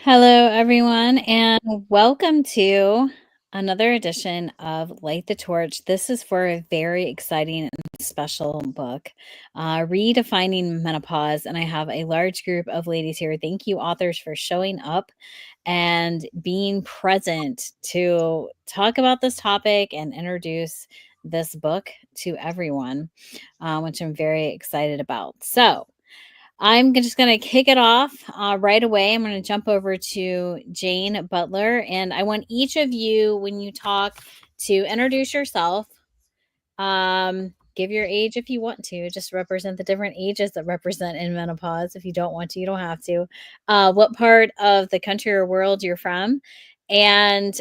Hello, everyone, and welcome to another edition of Light the Torch. This is for a very exciting and special book, Redefining Menopause. And I have a large group of ladies here. Thank you, authors, for showing up and being present to talk about this topic and introduce this book to everyone, which I'm very excited about. So, I'm just going to kick it off right away. I'm going to jump over to Jane Butler, and I want each of you, when you talk, to introduce yourself. Give your age if you want to. Just represent the different ages that represent in menopause. If you don't want to, you don't have to. What part of the country or world you're from, and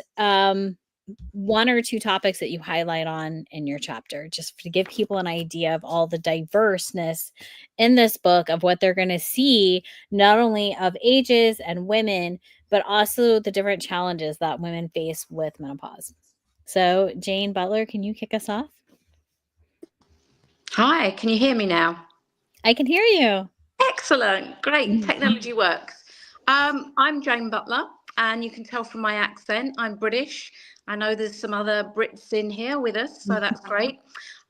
one or two topics that you highlight on in your chapter, just to give people an idea of all the diverseness in this book of what they're going to see, not only of ages and women, but also the different challenges that women face with menopause. So, Jane Butler, can you kick us off? Hi, can you hear me now? I can hear you. Excellent, great, technology works. I'm Jane Butler, and you can tell from my accent, I'm British. I know there's some other Brits in here with us, so that's great.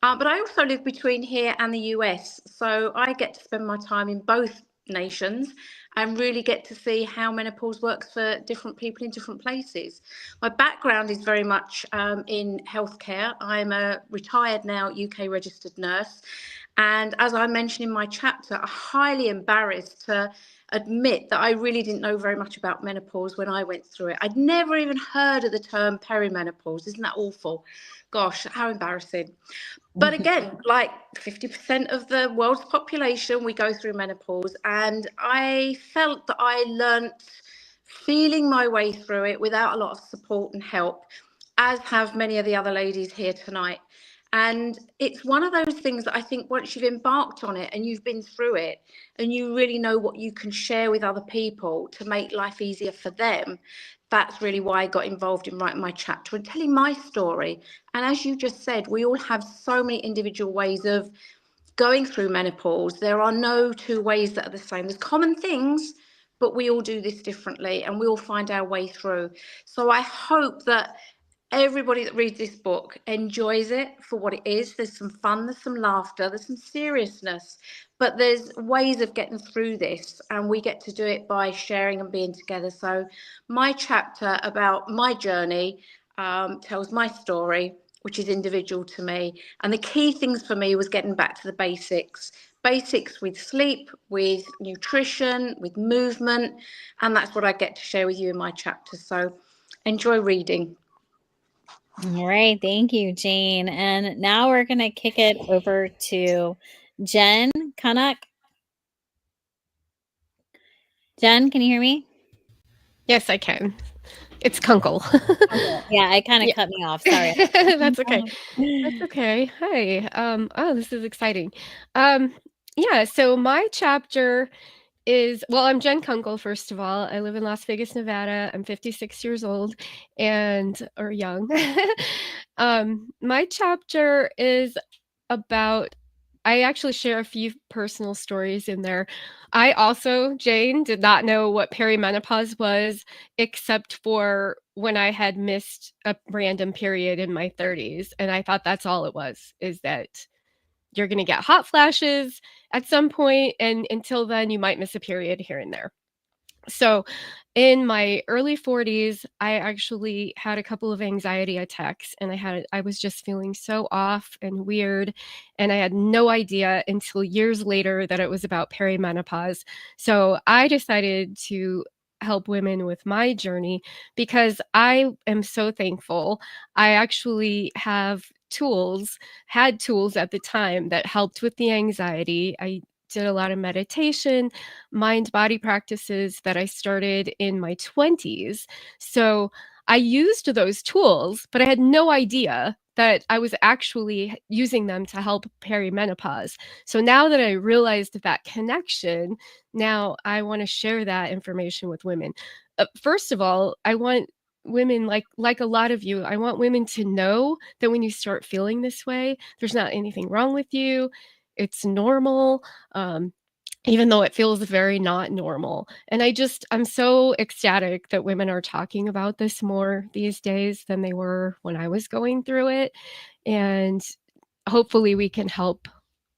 But I also live between here and the US, so I get to spend my time in both nations and really get to see how menopause works for different people in different places. My background is very much in healthcare. I'm a retired now UK registered nurse. And as I mentioned in my chapter, I'm highly embarrassed to admit that I really didn't know very much about menopause when I went through it. I'd never even heard of the term perimenopause. Isn't that awful? Gosh, how embarrassing. But again, like 50% of the world's population, we go through menopause. And I felt that I learnt feeling my way through it without a lot of support and help, as have many of the other ladies here tonight. And it's one of those things that I think once you've embarked on it and you've been through it and you really know what you can share with other people to make life easier for them, that's really why I got involved in writing my chapter and telling my story. And as you just said, we all have so many individual ways of going through menopause. There are no two ways that are the same. There's common things, but we all do this differently and we all find our way through. So I hope that everybody that reads this book enjoys it for what it is. There's some fun, there's some laughter, there's some seriousness, but there's ways of getting through this, and we get to do it by sharing and being together. So my chapter about my journey tells my story, which is individual to me. And the key things for me was getting back to the basics with sleep, with nutrition, with movement, and that's what I get to share with you in my chapter. So enjoy reading. All right. Thank you, Jane. And now we're going to kick it over to Jen Kunuk. Jen, can you hear me? Yes, I can. It's Kunkel. Yeah, it kind of Yeah. cut me off. Sorry. That's okay. That's okay. Hi. This is exciting. Yeah, so my chapter is, well, I'm Jen Kunkel, first of all. I live in Las Vegas, Nevada. I'm 56 years old or young. My chapter is about, I actually share a few personal stories in there. I also, Jane, did not know what perimenopause was, except for when I had missed a random period in my 30s. And I thought that's all it was, is that you're going to get hot flashes at some point, and until then, you might miss a period here and there. So in my early 40s, I actually had a couple of anxiety attacks, and I was just feeling so off and weird, and I had no idea until years later that it was about perimenopause. So I decided to help women with my journey because I am so thankful. I actually had tools at the time that helped with the anxiety. I did a lot of meditation, mind body practices that I started in my 20s. So I used those tools, but I had no idea that I was actually using them to help perimenopause. So now that I realized that connection, now I want to share that information with women. First of all, I want women, like a lot of you, I want women to know that when you start feeling this way, there's not anything wrong with you. It's normal. even though it feels very not normal. And I'm so ecstatic that women are talking about this more these days than they were when I was going through it. And hopefully we can help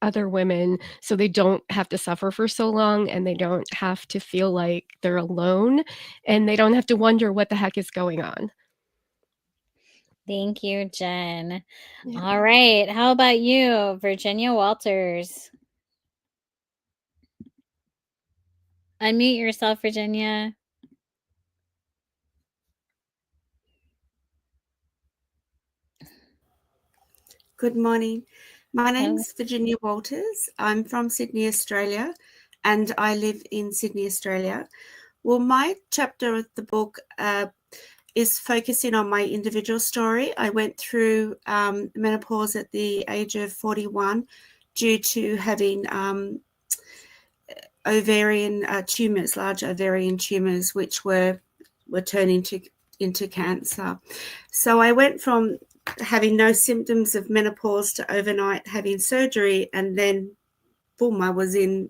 other women so they don't have to suffer for so long, and they don't have to feel like they're alone, and they don't have to wonder what the heck is going on. Thank you, Jen. Yeah. All right. How about you, Virginia Walters? Unmute yourself, Virginia. Good morning. My Hello. name's Virginia Walters. I'm from Sydney, Australia, and I live in Sydney, Australia. Well, my chapter of the book is focusing on my individual story. I went through menopause at the age of 41 due to having ovarian tumours, large ovarian tumours, which were turning into cancer. So I went from having no symptoms of menopause to overnight having surgery, and then boom, I was in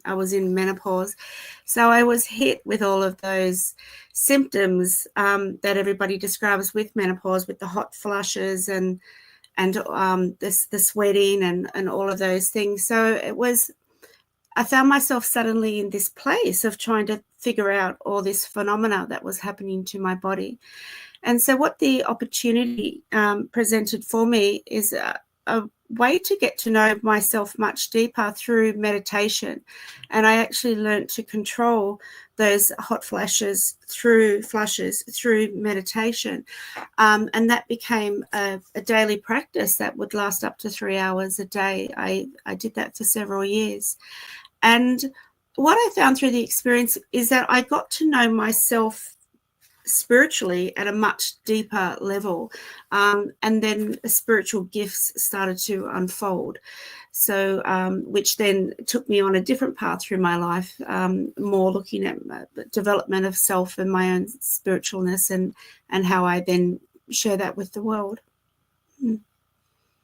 menopause. So I was hit with all of those symptoms that everybody describes with menopause, with the hot flushes and the sweating and all of those things. So I found myself suddenly in this place of trying to figure out all this phenomena that was happening to my body. And so what the opportunity presented for me is a way to get to know myself much deeper through meditation. And I actually learned to control those hot flashes through meditation. And that became a daily practice that would last up to 3 hours a day. I did that for several years. And what I found through the experience is that I got to know myself spiritually at a much deeper level, and then spiritual gifts started to unfold, so which then took me on a different path through my life, more looking at development of self and my own spiritualness, and how I then share that with the world.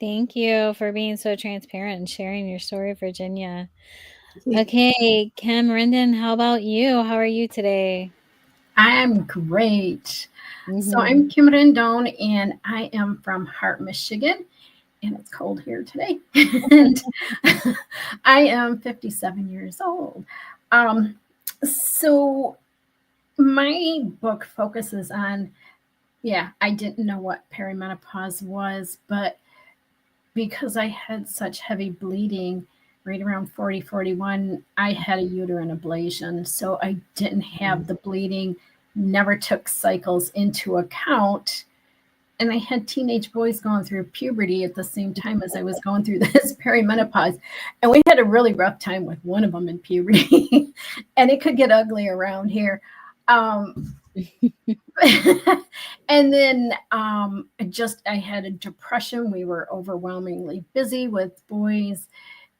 Thank you for being so transparent and sharing your story, Virginia. Okay, Kim Rendon, how about you? How are you today? I'm great. So I'm Kim Rendon, and I am from Hart, Michigan, and it's cold here today. And I am 57 years old. So my book focuses on, I didn't know what perimenopause was, but because I had such heavy bleeding right around 40, 41, I had a uterine ablation. So I didn't have the bleeding, never took cycles into account. And I had teenage boys going through puberty at the same time as I was going through this perimenopause. And we had a really rough time with one of them in puberty. And it could get ugly around here. And then I had a depression. We were overwhelmingly busy with boys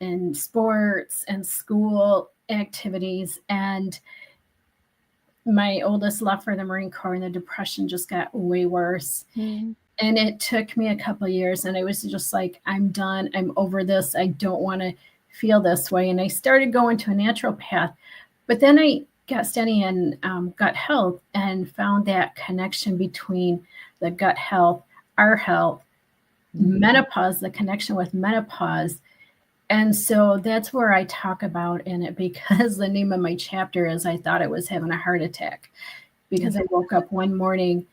and sports and school activities. And my oldest left for the Marine Corps, and the depression just got way worse. And it took me a couple of years, and I was just like, I'm done. I'm over this. I don't want to feel this way. And I started going to a naturopath, but then I got studying gut health and found that connection between the gut health, our health, menopause, the connection with menopause. And so that's where I talk about in it, because the name of my chapter is I Thought I Was Having a Heart Attack, because I woke up one morning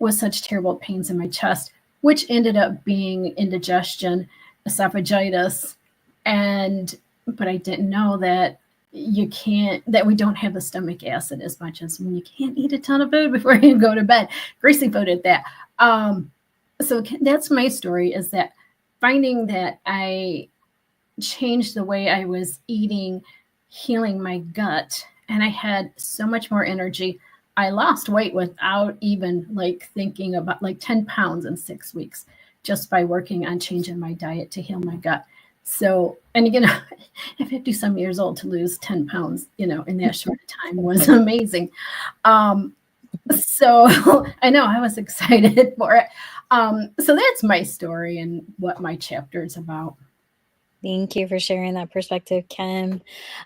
with such terrible pains in my chest, which ended up being indigestion, esophagitis, but I didn't know that we don't have the stomach acid as much as when you can't eat a ton of food before you go to bed. Greasy food at that. So that's my story, is that finding that I changed the way I was eating, healing my gut, and I had so much more energy. I lost weight without even thinking about 10 pounds in 6 weeks, just by working on changing my diet to heal my gut. So, and again, at 50 some years old, to lose 10 pounds, in that short time was amazing. So I know I was excited for it. So that's my story and what my chapter is about. Thank you for sharing that perspective, Kim.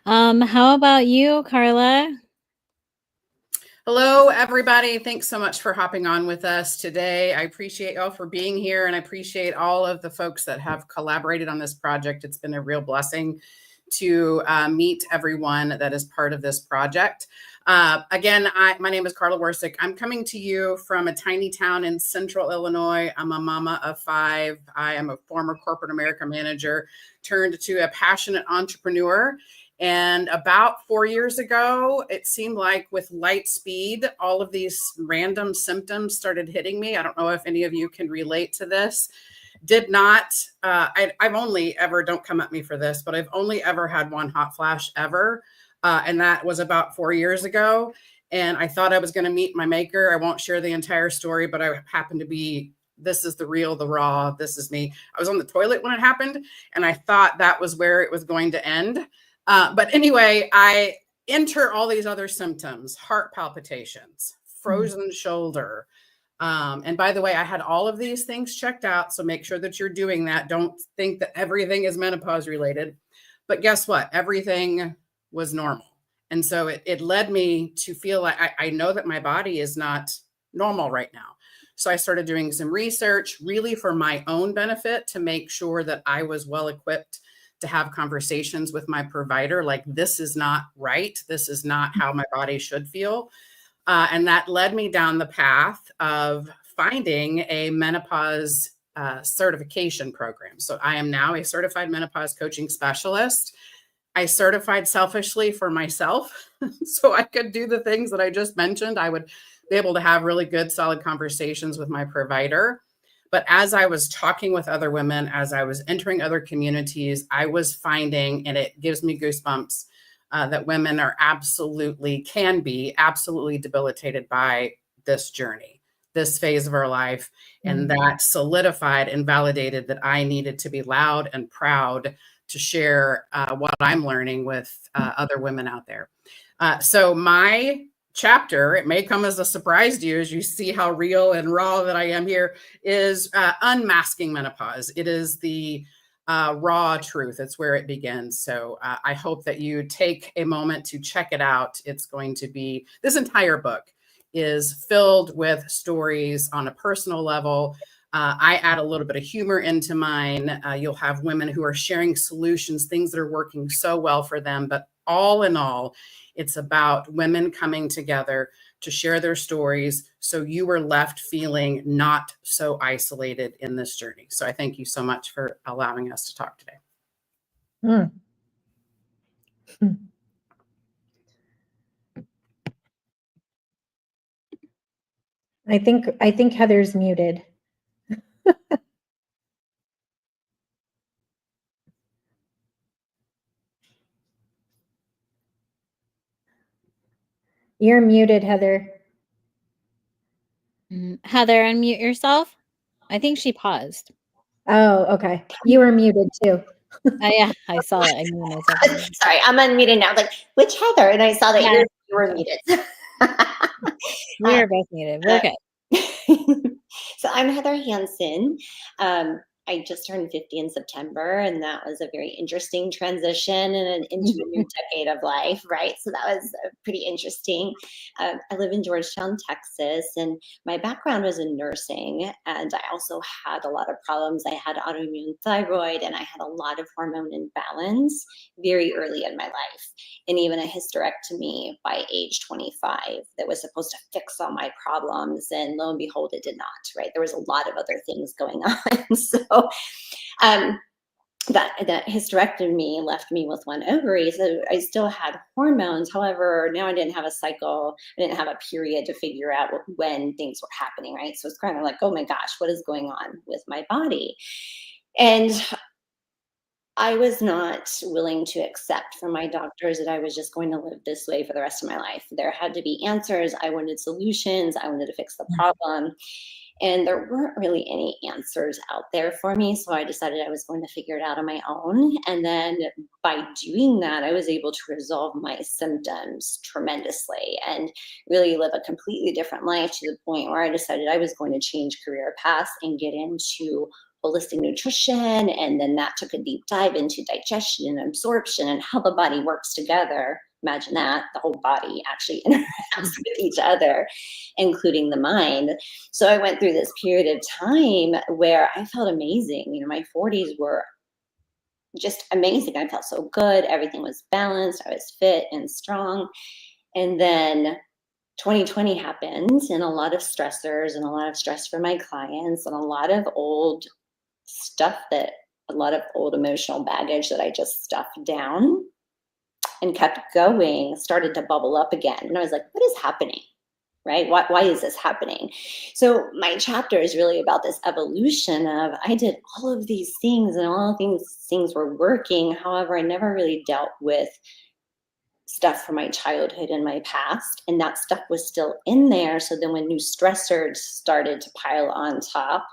How about you, Carla? Hello, everybody. Thanks so much for hopping on with us today. I appreciate y'all for being here, and I appreciate all of the folks that have collaborated on this project. It's been a real blessing to meet everyone that is part of this project. Again, my name is Carla Wersick. I'm coming to you from a tiny town in central Illinois. I'm a mama of 5. I am a former corporate America manager turned to a passionate entrepreneur. And about 4 years ago, it seemed like with light speed, all of these random symptoms started hitting me. I don't know if any of you can relate to this. Did not, I've only ever, don't come at me for this, but I've only ever had one hot flash ever. And that was about 4 years ago. And I thought I was going to meet my maker. I won't share the entire story, but I happened to be, this is the real, the raw, this is me. I was on the toilet when it happened, and I thought that was where it was going to end. But anyway, I enter all these other symptoms: heart palpitations, frozen shoulder. And by the way, I had all of these things checked out. So make sure that you're doing that. Don't think that everything is menopause related. But guess what? Everything was normal. And so it led me to feel like I know that my body is not normal right now. So I started doing some research really for my own benefit to make sure that I was well equipped to have conversations with my provider. Like, this is not right. This is not how my body should feel. And that led me down the path of finding a menopause certification program. So I am now a certified menopause coaching specialist. I certified selfishly for myself so I could do the things that I just mentioned. I would be able to have really good, solid conversations with my provider. But as I was talking with other women, as I was entering other communities, I was finding, and it gives me goosebumps, that women are can be absolutely debilitated by this journey, this phase of our life. And that solidified and validated that I needed to be loud and proud to share what I'm learning with other women out there. So my chapter, it may come as a surprise to you as you see how real and raw that I am here, is unmasking menopause. It is the raw truth. It's where it begins. So I hope that you take a moment to check it out. It's going to be, this entire book is filled with stories on a personal level. I add a little bit of humor into mine. You'll have women who are sharing solutions, things that are working so well for them. But all in all, it's about women coming together to share their stories, so you were left feeling not so isolated in this journey. So I thank you so much for allowing us to talk today. I think Heather's muted. You're muted, Heather. Heather, unmute yourself. I think she paused. Oh, okay. You were muted too. Yeah, I saw it. I knew myself. Sorry, I'm unmuted now. Like, which Heather? And I saw that you were muted. We are both muted. We're okay. So I'm Heather Hansen. I just turned 50 in September, and that was a very interesting transition and into a new decade of life, right? So that was pretty interesting. I live in Georgetown, Texas, and my background was in nursing, and I also had a lot of problems. I had autoimmune thyroid, and I had a lot of hormone imbalance very early in my life, and even a hysterectomy by age 25 that was supposed to fix all my problems, and lo and behold, it did not, right? There was a lot of other things going on. So that hysterectomy left me with one ovary. So I still had hormones. However, now I didn't have a cycle. I didn't have a period to figure out when things were happening, right? So it's kind of like, oh my gosh, what is going on with my body? And I was not willing to accept from my doctors that I was just going to live this way for the rest of my life. There had to be answers. I wanted solutions. I wanted to fix the problem. And there weren't really any answers out there for me. So I decided I was going to figure it out on my own. And then by doing that, I was able to resolve my symptoms tremendously and really live a completely different life, to the point where I decided I was going to change career paths and get into holistic nutrition, and then that took a deep dive into digestion and absorption and how the body works together. Imagine that, the whole body actually interacts with each other, including the mind. So I went through this period of time where I felt amazing. You know, my 40s were just amazing. I felt so good. Everything was balanced. I was fit and strong. And then 2020 happened, and a lot of stressors and a lot of stress for my clients and a lot of old stuff, that a lot of old emotional baggage that I just stuffed down and kept going started to bubble up again. And I was like, what is happening? Right? Why is this happening? So my chapter is really about this evolution of, I did all of these things and all of these things were working. However, I never really dealt with stuff from my childhood and my past, and that stuff was still in there. So then when new stressors started to pile on top,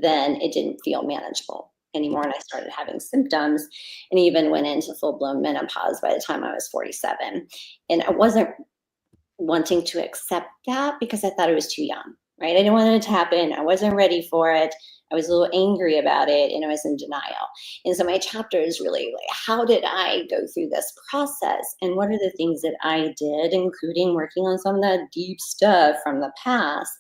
then it didn't feel manageable anymore, and I started having symptoms, and even went into full-blown menopause by the time I was 47. And I wasn't wanting to accept that because I thought I was too young, right? I didn't want it to happen. I wasn't ready for it. I was a little angry about it, and I was in denial. And so my chapter is really like, how did I go through this process? And what are the things that I did, including working on some of that deep stuff from the past?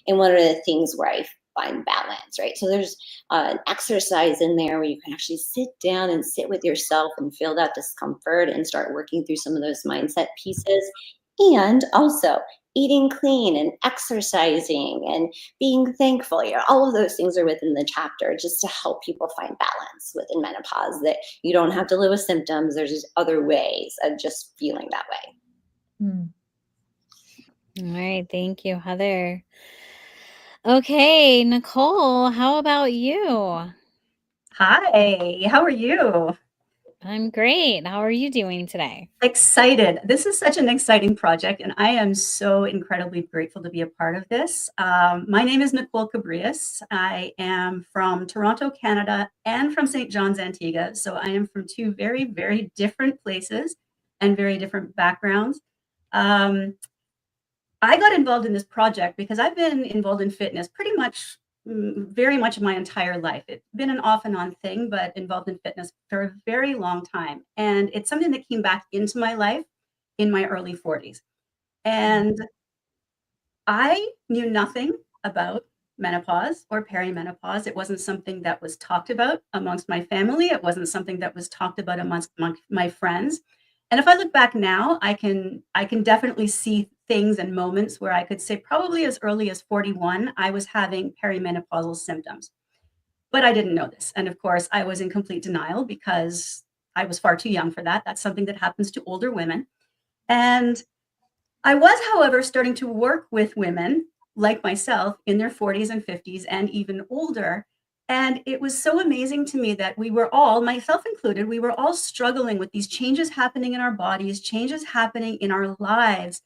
And what are the things where I find balance, right? So there's an exercise in there where you can actually sit down and sit with yourself and feel that discomfort and start working through some of those mindset pieces. And also eating clean and exercising and being thankful. You know, all of those things are within the chapter, just to help people find balance within menopause, that you don't have to live with symptoms. There's just other ways of just feeling that way. All right. Thank you, Heather. Okay, Nicole, how about you? Hi, how are you? I'm great. How are you doing today? Excited. This is such an exciting project, and I am so incredibly grateful to be a part of this. My name is Nicole Cabrias. I am from Toronto, Canada, and from St. John's, Antigua. So I am from two very, very different places and very different backgrounds. I got involved in this project because I've been involved in fitness pretty much, very much my entire life. It's been an off and on thing, but involved in fitness for a very long time. And it's something that came back into my life in my early 40s. And I knew nothing about menopause or perimenopause. It wasn't something that was talked about amongst my family. It wasn't something that was talked about amongst my friends. And if I look back now, I can definitely see things and moments where I could say probably as early as 41, I was having perimenopausal symptoms. But I didn't know this. And of course, I was in complete denial because I was far too young for that. That's something that happens to older women. And I was, however, starting to work with women like myself in their 40s and 50s and even older. And it was so amazing to me that we were all, myself included, we were all struggling with these changes happening in our bodies, changes happening in our lives.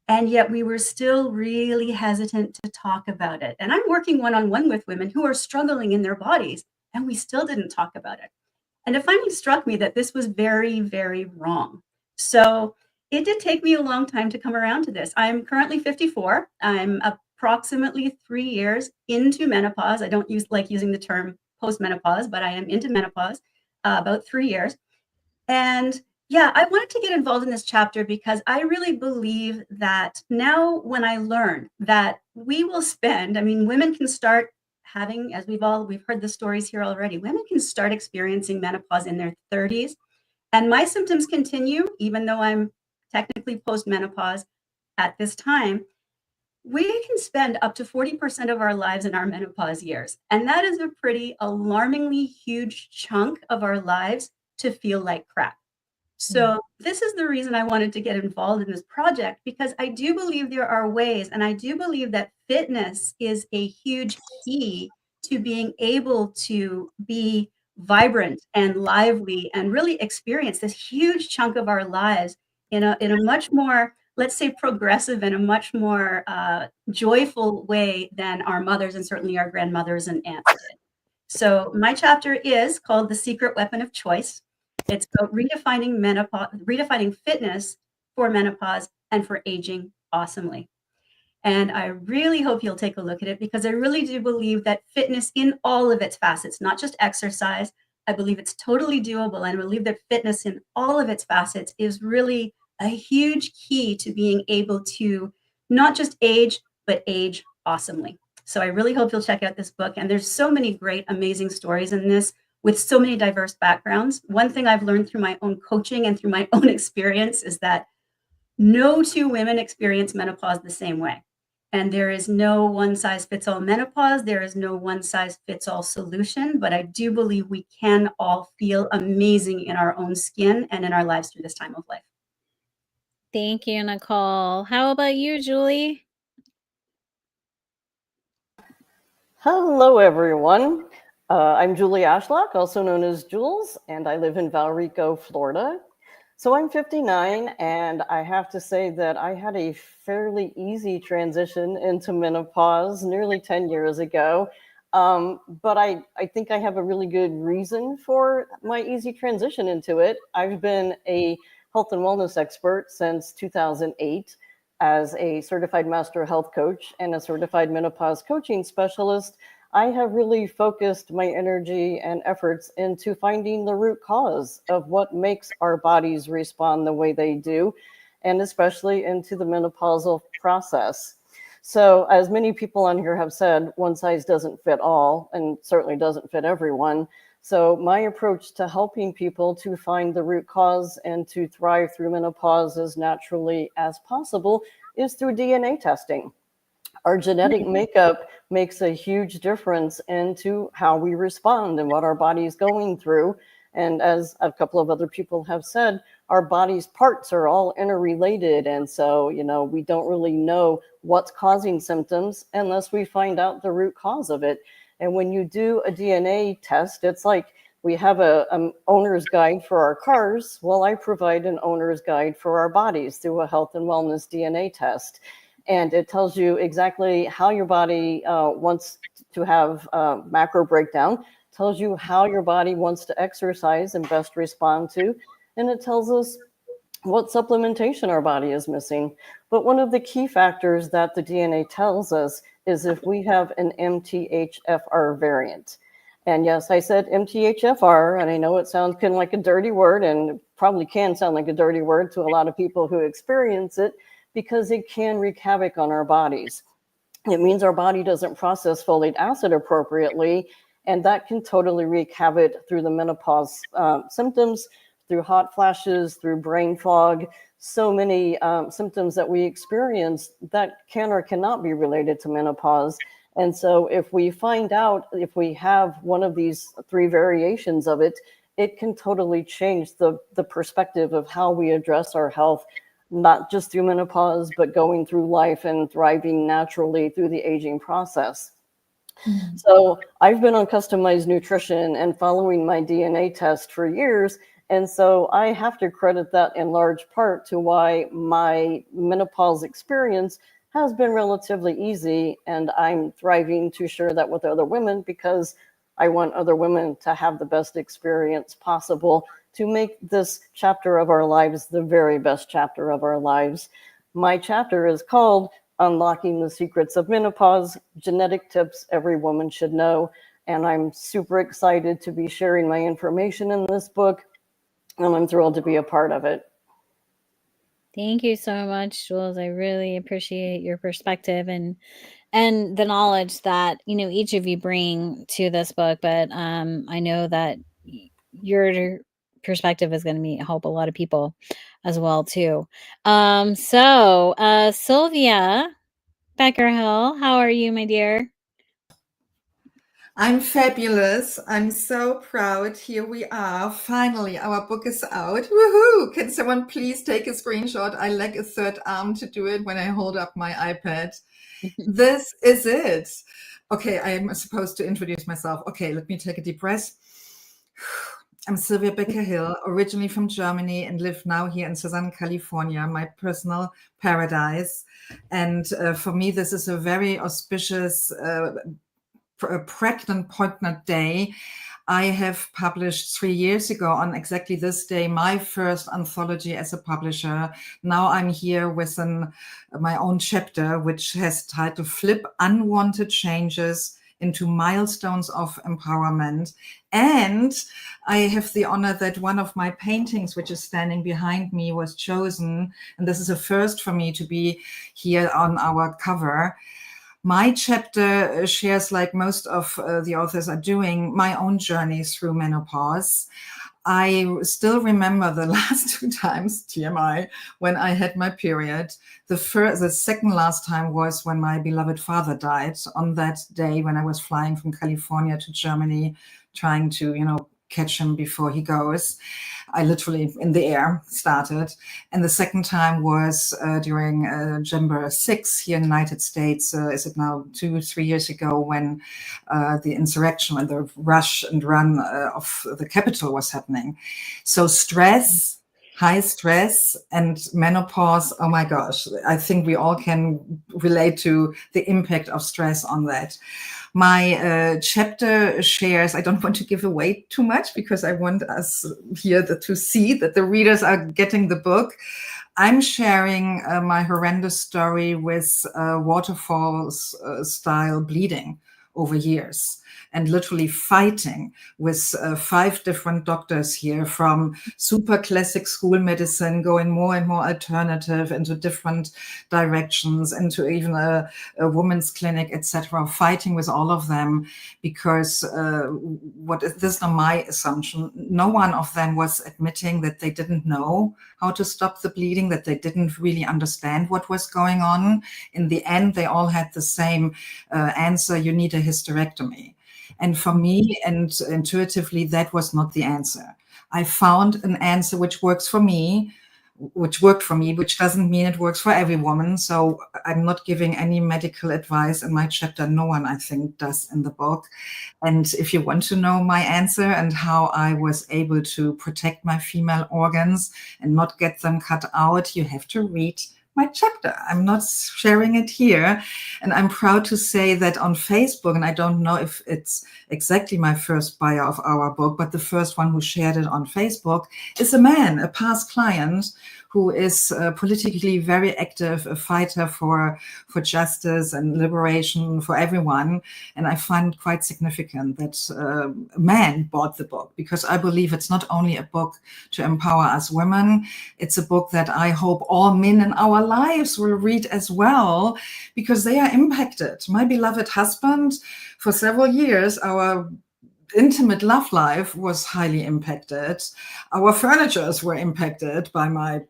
And yet we were still really hesitant to talk about it. And I'm working one-on-one with women who are struggling in their bodies, and we still didn't talk about it. And it finally struck me that this was very, very wrong. So it did take me a long time to come around to this. I'm currently 54. I'm approximately 3 years into menopause. I don't like using the term postmenopause, but I am into menopause, about 3 years. And yeah, I wanted to get involved in this chapter because I really believe that now when I learn that we will spend, I mean, women can start having, as we've heard the stories here already, women can start experiencing menopause in their 30s. And my symptoms continue, even though I'm technically postmenopause at this time. We can spend up to 40% of our lives in our menopause years. And that is a pretty alarmingly huge chunk of our lives to feel like crap. So this is the reason I wanted to get involved in this project, because I do believe there are ways, and I do believe that fitness is a huge key to being able to be vibrant and lively and really experience this huge chunk of our lives in a much more, let's say, progressive and a much more joyful way than our mothers and certainly our grandmothers and aunts did. So my chapter is called The Secret Weapon of Choice. It's about redefining menopause, redefining fitness for menopause and for aging awesomely. And I really hope you'll take a look at it, because I really do believe that fitness in all of its facets, not just exercise, I believe it's totally doable. And I believe that fitness in all of its facets is really a huge key to being able to not just age, but age awesomely. So I really hope you'll check out this book. And there's so many great, amazing stories in this with so many diverse backgrounds. One thing I've learned through my own coaching and through my own experience is that no two women experience menopause the same way. And there is no one size fits all menopause. There is no one size fits all solution, but I do believe we can all feel amazing in our own skin and in our lives through this time of life. Thank you, Nicole. How about you, Julie? Hello, everyone. I'm Julie Ashlock, also known as Jules, and I live in Valrico, Florida. So I'm 59, and I have to say that I had a fairly easy transition into menopause nearly 10 years ago. But I think I have a really good reason for my easy transition into it. I've been a health and wellness expert since 2008 as a certified master health coach and a certified menopause coaching specialist. I have really focused my energy and efforts into finding the root cause of what makes our bodies respond the way they do, and especially into the menopausal process. So as many people on here have said, one size doesn't fit all, and certainly doesn't fit everyone. So my approach to helping people to find the root cause and to thrive through menopause as naturally as possible is through DNA testing. Our genetic makeup makes a huge difference into how we respond and what our body is going through. And as a couple of other people have said, our body's parts are all interrelated. And so, we don't really know what's causing symptoms unless we find out the root cause of it. And when you do a DNA test, it's like we have an owner's guide for our cars. Well, I provide an owner's guide for our bodies through a health and wellness DNA test. And it tells you exactly how your body wants to have macro breakdown, tells you how your body wants to exercise and best respond to, and it tells us what supplementation our body is missing. But one of the key factors that the DNA tells us is if we have an MTHFR variant. And yes, I said MTHFR, and I know it sounds kind of like a dirty word, and probably can sound like a dirty word to a lot of people who experience it, because it can wreak havoc on our bodies. It means our body doesn't process folate acid appropriately, and that can totally wreak havoc through the menopause symptoms, through hot flashes, through brain fog, so many symptoms that we experience that can or cannot be related to menopause. And so if we find out if we have one of these three variations of it, it can totally change the perspective of how we address our health, not just through menopause, but going through life and thriving naturally through the aging process. Mm-hmm. So I've been on customized nutrition and following my DNA test for years. And so I have to credit that in large part to why my menopause experience has been relatively easy. And I'm thriving to share that with other women, because I want other women to have the best experience possible to make this chapter of our lives the very best chapter of our lives. My chapter is called Unlocking the Secrets of Menopause, Genetic Tips Every Woman Should Know. And I'm super excited to be sharing my information in this book, and I'm thrilled to be a part of it. Thank you so much, Jules. I really appreciate your perspective and the knowledge that, each of you bring to this book. But I know that your perspective is going to help a lot of people as well too. So Sylvia Becker-Hill, how are you, my dear? I'm fabulous. I'm so proud. Here we are. Finally, our book is out. Woohoo! Can someone please take a screenshot? I lack a third arm to do it when I hold up my iPad. This is it. Okay, I'm supposed to introduce myself. Okay, let me take a deep breath. I'm Sylvia Becker-Hill, originally from Germany, and live now here in Southern California, my personal paradise. And for me, this is a very auspicious pregnant partner day. I have published 3 years ago on exactly this day my first anthology as a publisher. Now I'm here with my own chapter, which has titled Flip Unwanted Changes into Milestones of Empowerment. And I have the honor that one of my paintings, which is standing behind me, was chosen. And this is a first for me to be here on our cover. My chapter shares, like most of the authors are doing, my own journey through menopause. I still remember the last 2 times, TMI, when I had my period. The second last time was when my beloved father died, on that day when I was flying from California to Germany, trying to, catch him before he goes. I literally, in the air, started. And the second time was during January 6 here in the United States. Is it now 2-3 years ago, when the insurrection and the rush and run of the Capitol was happening. So stress, high stress, and menopause, oh my gosh, I think we all can relate to the impact of stress on that. My chapter shares, I don't want to give away too much because I want us here to see that the readers are getting the book. I'm sharing my horrendous story with waterfalls style bleeding over years, and literally fighting with 5 different doctors here, from super classic school medicine, going more and more alternative into different directions, into even a women's clinic, etc., fighting with all of them, because this is not my assumption, no one of them was admitting that they didn't know how to stop the bleeding, that they didn't really understand what was going on. In the end, they all had the same answer: you need a hysterectomy. And for me, and intuitively, that was not the answer. I found an answer which works for me, which worked for me, which doesn't mean it works for every woman. So I'm not giving any medical advice in my chapter. No one, I think, does in the book. And if you want to know my answer and how I was able to protect my female organs and not get them cut out, you have to read my chapter. I'm not sharing it here. And I'm proud to say that on Facebook, and I don't know if it's exactly my first buyer of our book, but the first one who shared it on Facebook is a man, a past client, who is politically very active, a fighter for justice and liberation for everyone. And I find quite significant that a man bought the book, because I believe it's not only a book to empower us women, it's a book that I hope all men in our lives will read as well, because they are impacted. My beloved husband, for several years, our intimate love life was highly impacted. Our furnitures were impacted by my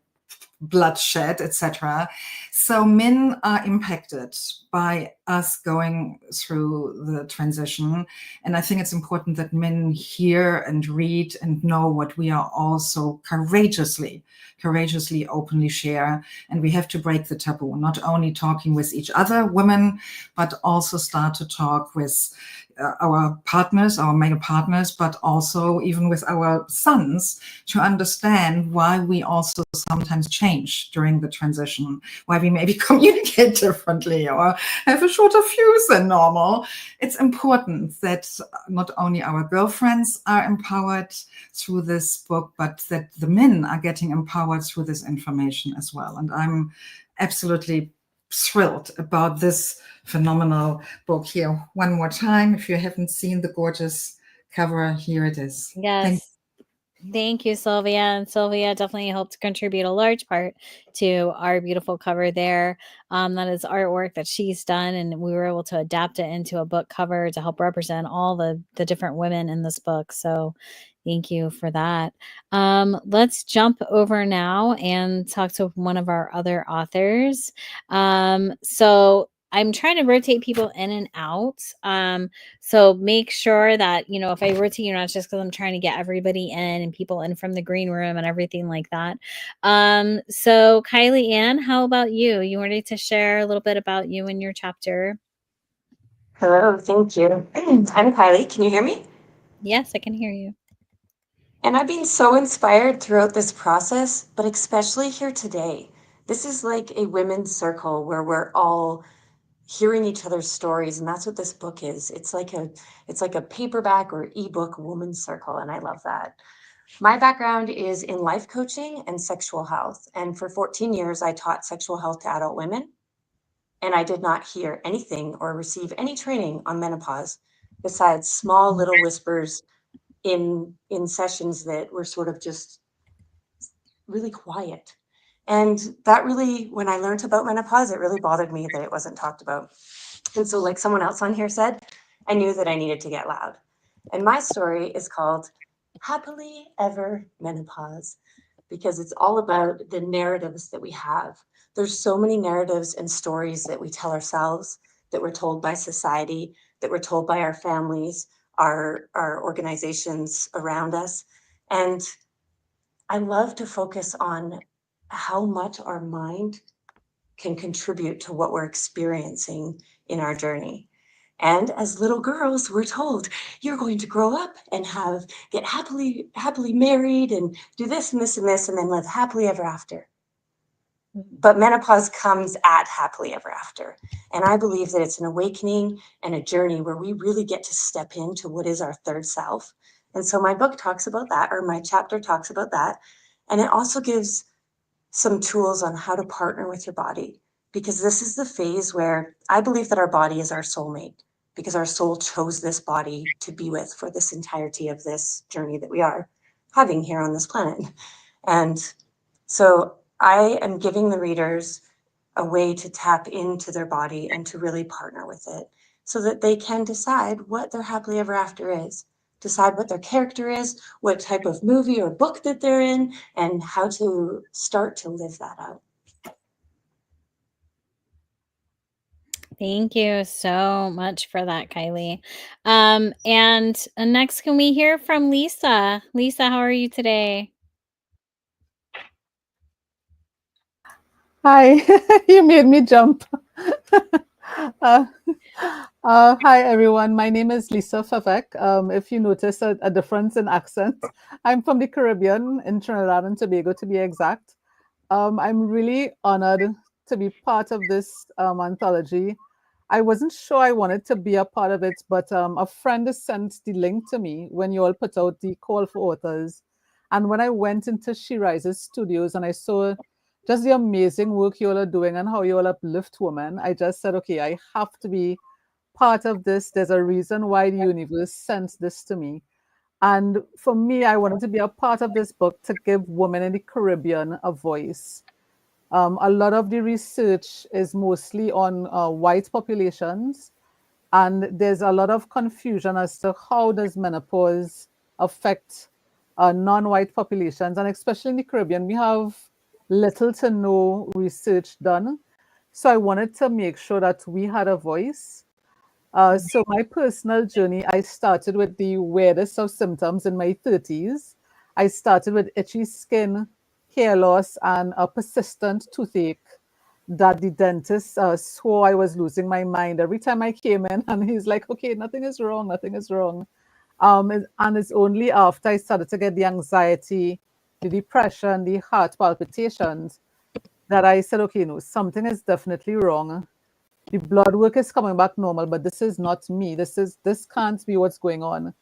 bloodshed, etc. So men are impacted by us going through the transition. And I think it's important that men hear and read and know what we are also courageously, openly share. And we have to break the taboo, not only talking with each other, women, but also start to talk with our partners, our male partners, but also even with our sons, to understand why we also sometimes change during the transition, why we maybe communicate differently or have a shorter fuse than normal. It's important that not only our girlfriends are empowered through this book, but that the men are getting empowered through this information as well. And I'm absolutely thrilled about this phenomenal book. Here, one more time, if you haven't seen the gorgeous cover, here it is. Yes. Thank you, Sylvia. And Sylvia definitely helped contribute a large part to our beautiful cover there. That is artwork that she's done, and we were able to adapt it into a book cover to help represent all the different women in this book. So thank you for that. Let's jump over now and talk to one of our other authors. So I'm trying to rotate people in and out. So make sure that, if I rotate you, not just because I'm trying to get everybody in and people in from the green room and everything like that. So Kylie Ann, how about you? You wanted to share a little bit about you and your chapter? Hello, thank you. I'm Kylie. Can you hear me? Yes, I can hear you. And I've been so inspired throughout this process, but especially here today. This is like a women's circle where we're all hearing each other's stories. And that's what this book is. It's like a paperback or ebook woman's circle. And I love that. My background is in life coaching and sexual health. And for 14 years, I taught sexual health to adult women. And I did not hear anything or receive any training on menopause besides small little whispers in sessions that were sort of just really quiet. And that really, when I learned about menopause, it really bothered me that it wasn't talked about. And so, like someone else on here said, I knew that I needed to get loud. And my story is called Happily Ever Menopause, because it's all about the narratives that we have. There's so many narratives and stories that we tell ourselves, that we're told by society, that we're told by our families, our organizations around us. And I love to focus on how much our mind can contribute to what we're experiencing in our journey. And as little girls, we're told, you're going to grow up and get happily married and do this and this and this, and then live happily ever after. But menopause comes at happily ever after. And I believe that it's an awakening and a journey where we really get to step into what is our third self. And so my book talks about that, or my chapter talks about that. And it also gives some tools on how to partner with your body, because this is the phase where I believe that our body is our soulmate, because our soul chose this body to be with for this entirety of this journey that we are having here on this planet. And so I am giving the readers a way to tap into their body and to really partner with it so that they can decide what their happily ever after is, decide what their character is, what type of movie or book that they're in, and how to start to live that out. Thank you so much for that, Kylie. And next, can we hear from Lisa? Lisa, how are you today? Hi, you made me jump. Hi, everyone. My name is Lisa Favec. If you notice a difference in accent, I'm from the Caribbean, in Trinidad and Tobago, to be exact. I'm really honored to be part of this anthology. I wasn't sure I wanted to be a part of it, but a friend has sent the link to me when you all put out the call for authors. And when I went into She Rises Studios and I saw just the amazing work you all are doing and how you all uplift women, I just said, okay, I have to be part of this. There's a reason why the universe sent this to me. And for me, I wanted to be a part of this book to give women in the Caribbean a voice. A lot of the research is mostly on white populations, and there's a lot of confusion as to how does menopause affect non-white populations, and especially in the Caribbean, we have little to no research done. So I wanted to make sure that we had a voice. So my personal journey, I started with the weirdest of symptoms in my 30s. I started with itchy skin, hair loss, and a persistent toothache that the dentist swore I was losing my mind every time I came in. And he's like, okay, nothing is wrong, nothing is wrong. And it's only after I started to get the anxiety, the depression, the heart palpitations, that I said, okay, no, something is definitely wrong. The blood work is coming back normal, but this is not me. This can't be what's going on.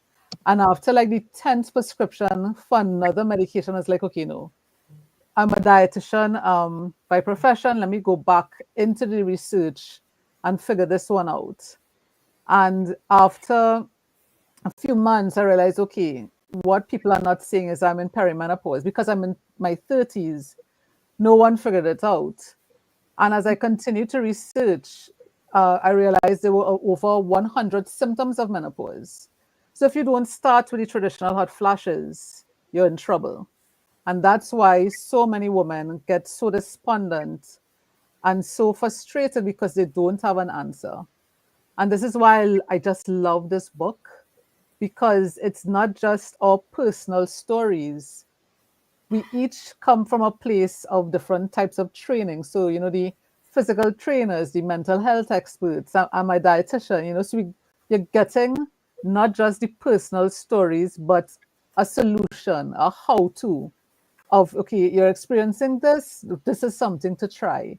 And after like the 10th prescription for another medication, I was like, okay, no, I'm a dietitian by profession. Let me go back into the research and figure this one out. And after a few months, I realized, okay, what people are not saying is I'm in perimenopause because I'm in my 30s. No one figured it out. And as I continued to research, I realized there were over 100 symptoms of menopause. So if you don't start with the traditional hot flashes, you're in trouble. And that's why so many women get so despondent and so frustrated because they don't have an answer. And this is why I just love this book, because it's not just our personal stories. We each come from a place of different types of training. So, the physical trainers, the mental health experts, I'm a dietitian, so you're getting not just the personal stories, but a solution, a how-to of, okay, you're experiencing this is something to try.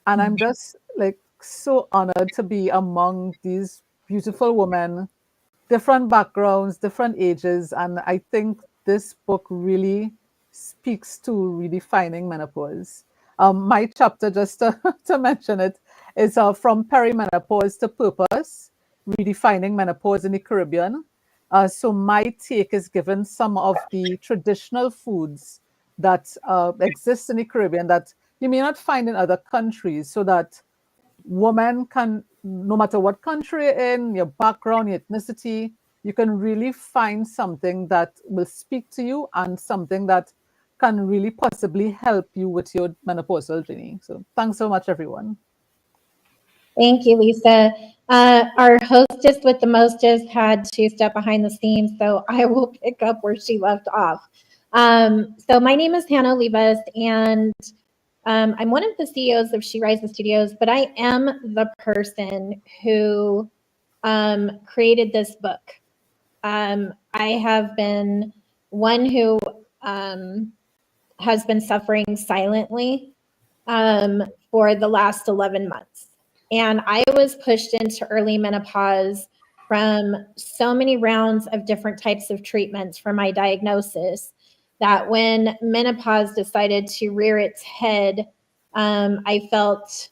And I'm just like so honored to be among these beautiful women, different backgrounds, different ages, and I think this book really speaks to redefining menopause. My chapter, just to, to mention it, is From Perimenopause to Purpose, Redefining Menopause in the Caribbean. So my take is given some of the traditional foods that exist in the Caribbean that you may not find in other countries, so that women can, no matter what country you're in, your background, your ethnicity, you can really find something that will speak to you and something that can really possibly help you with your menopausal journey. So thanks so much, everyone. Thank you, Lisa. Our hostess with the mostest had to step behind the scenes, so I will pick up where she left off. So my name is Hanna Olivas, and I'm one of the CEOs of She Rises Studios, but I am the person who created this book. I have been one who has been suffering silently for the last 11 months. And I was pushed into early menopause from so many rounds of different types of treatments for my diagnosis that when menopause decided to rear its head, I felt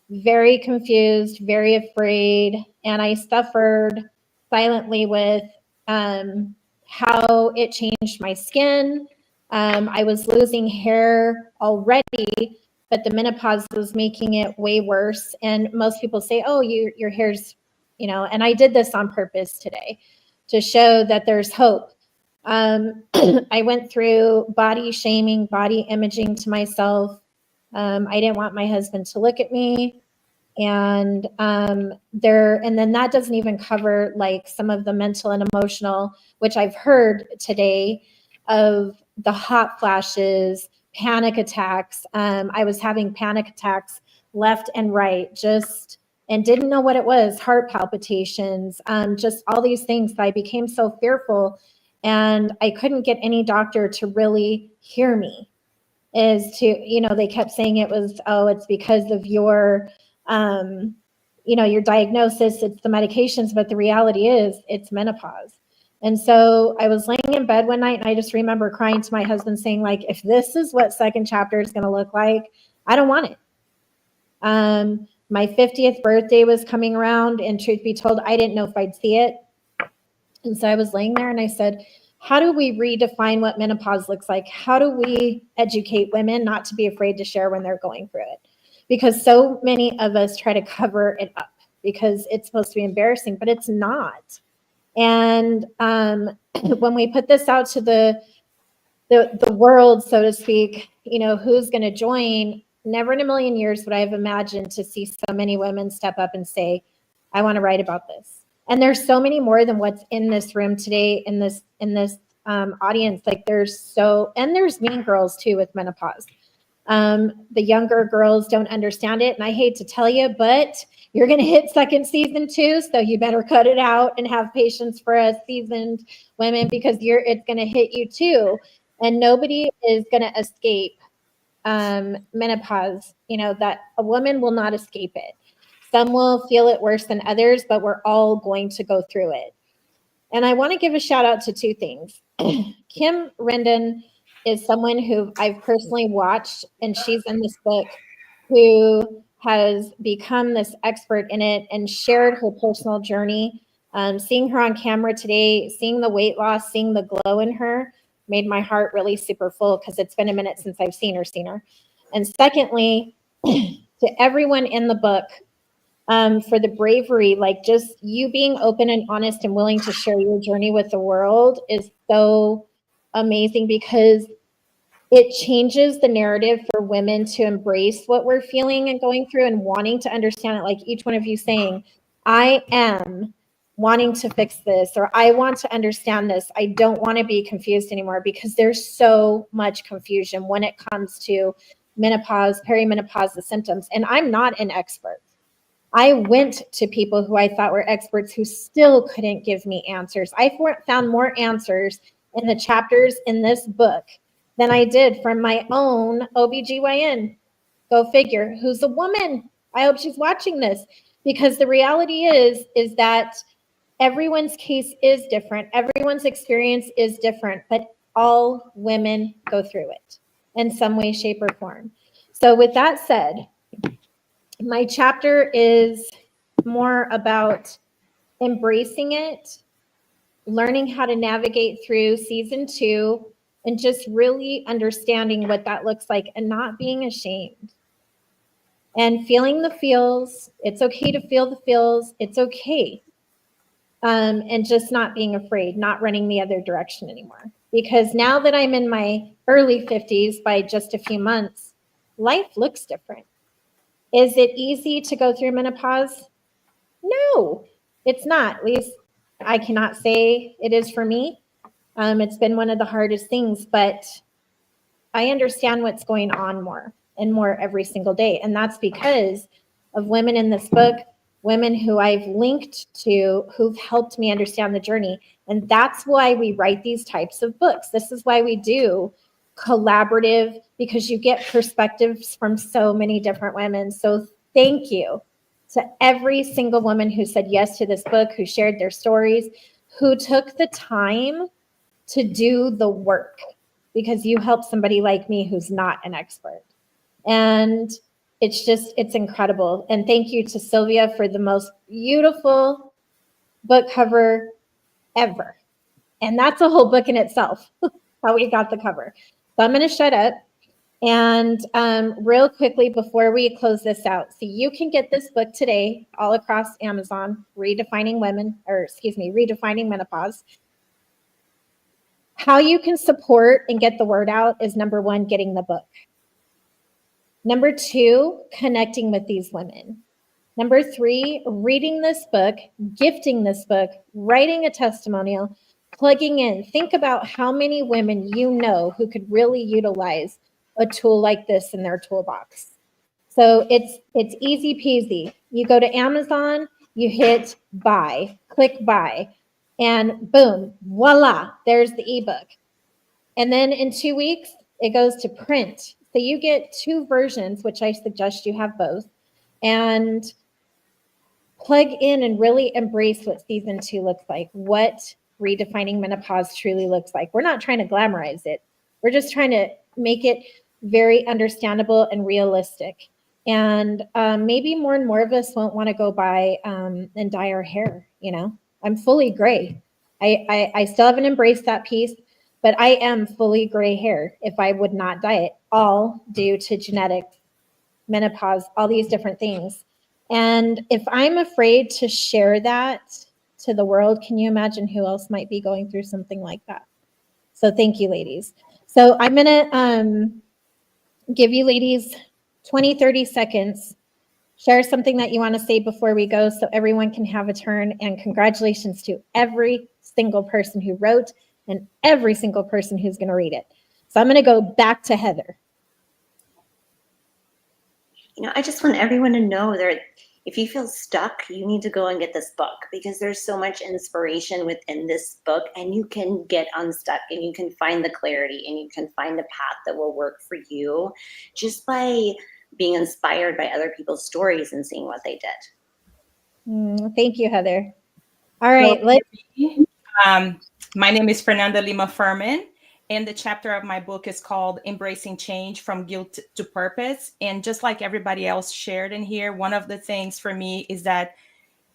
very confused, very afraid, and I suffered silently with how it changed my skin. I was losing hair already, but the menopause was making it way worse. And most people say, oh, your hair's, you know, and I did this on purpose today to show that there's hope. I went through body shaming, body imaging to myself. I didn't want my husband to look at me. And and then that doesn't even cover like some of the mental and emotional, which I've heard today, of the hot flashes, panic attacks. I was having panic attacks left and right, just, and didn't know what it was, heart palpitations, just all these things. I became so fearful, and I couldn't get any doctor to really hear me. Is to, you know, they kept saying it was, oh, it's because of your you know, your diagnosis, it's the medications, but the reality is it's menopause. And so I was laying in bed one night, and I just remember crying to my husband saying, like, if this is what second chapter is going to look like, I don't want it. My 50th birthday was coming around, and truth be told, I didn't know if I'd see it. And so I was laying there and I said, how do we redefine what menopause looks like? How do we educate women not to be afraid to share when they're going through it? Because so many of us try to cover it up because it's supposed to be embarrassing, but it's not. And when we put this out to the world, so to speak, you know, who's going to join? Never in a million years would I have imagined to see so many women step up and say, I want to write about this. And there's so many more than what's in this room today, in this audience. Like there's mean girls too with menopause. The younger girls don't understand it, and I hate to tell you, but you're going to hit second season 2, so you better cut it out and have patience for us seasoned women, because it's going to hit you too, and nobody is going to escape menopause. You know that a woman will not escape it. Some will feel it worse than others, but we're all going to go through it. And I want to give a shout out to 2 things. Kim Rendon is someone who I've personally watched, and she's in this book, who has become this expert in it and shared her personal journey. Seeing her on camera today, seeing the weight loss, seeing the glow in her made my heart really super full, because it's been a minute since I've seen her. And secondly, to everyone in the book, for the bravery, like just you being open and honest and willing to share your journey with the world is so amazing, because it changes the narrative for women to embrace what we're feeling and going through and wanting to understand it. Like each one of you saying, I am wanting to fix this, or I want to understand this. I don't want to be confused anymore, because there's so much confusion when it comes to menopause, perimenopause, the symptoms. And I'm not an expert. I went to people who I thought were experts who still couldn't give me answers. I found more answers in the chapters in this book than I did from my own OBGYN. Go figure, who's a woman I hope she's watching this, because the reality is that everyone's case is different. Everyone's experience is different, but all women go through it in some way, shape, or form. So with that said, my chapter is more about embracing it, learning how to navigate through season 2, and just really understanding what that looks like and not being ashamed. And feeling the feels. It's okay to feel the feels. It's okay. And just not being afraid, not running the other direction anymore. Because now that I'm in my early 50s by just a few months, life looks different. Is it easy to go through menopause? No, it's not. At least I cannot say it is for me. It's been one of the hardest things, but I understand what's going on more and more every single day. And that's because of women in this book, women who I've linked to, who've helped me understand the journey. And that's why we write these types of books. This is why we do collaborative, because you get perspectives from so many different women. So thank you to every single woman who said yes to this book, who shared their stories, who took the time to do the work, because you help somebody like me who's not an expert. And it's incredible. And thank you to Sylvia for the most beautiful book cover ever. And that's a whole book in itself, how we got the cover. So I'm going to shut up. And real quickly before we close this out, so you can get this book today all across Amazon, Redefining Menopause. How you can support and get the word out is, number 1, getting the book. Number 2, connecting with these women. Number 3, reading this book, gifting this book, writing a testimonial, plugging in. Think about how many women you know who could really utilize a tool like this in their toolbox. So it's easy peasy. You go to Amazon, you hit buy, click buy, and boom, voila, there's the ebook. And then in 2 weeks, it goes to print. So you get 2 versions, which I suggest you have both, and plug in and really embrace what season 2 looks like, what redefining menopause truly looks like. We're not trying to glamorize it. We're just trying to make it very understandable and realistic. And maybe more and more of us won't want to go by and dye our hair. You know, I'm fully gray. I still haven't embraced that piece, but I am fully gray hair if I would not dye it, all due to genetics, menopause, all these different things. And if I'm afraid to share that to the world, can you imagine who else might be going through something like that? So thank you, ladies. So I'm going to give you ladies 20, 30 seconds. Share something that you want to say before we go so everyone can have a turn. And congratulations to every single person who wrote and every single person who's going to read it. So I'm going to go back to Heather. You know, I just want everyone to know that if you feel stuck, you need to go and get this book, because there's so much inspiration within this book, and you can get unstuck and you can find the clarity and you can find a path that will work for you just by being inspired by other people's stories and seeing what they did. Thank you, Heather. All right. My name is Fernanda Lima Furman, and the chapter of my book is called Embracing Change from Guilt to Purpose. And just like everybody else shared in here, one of the things for me is that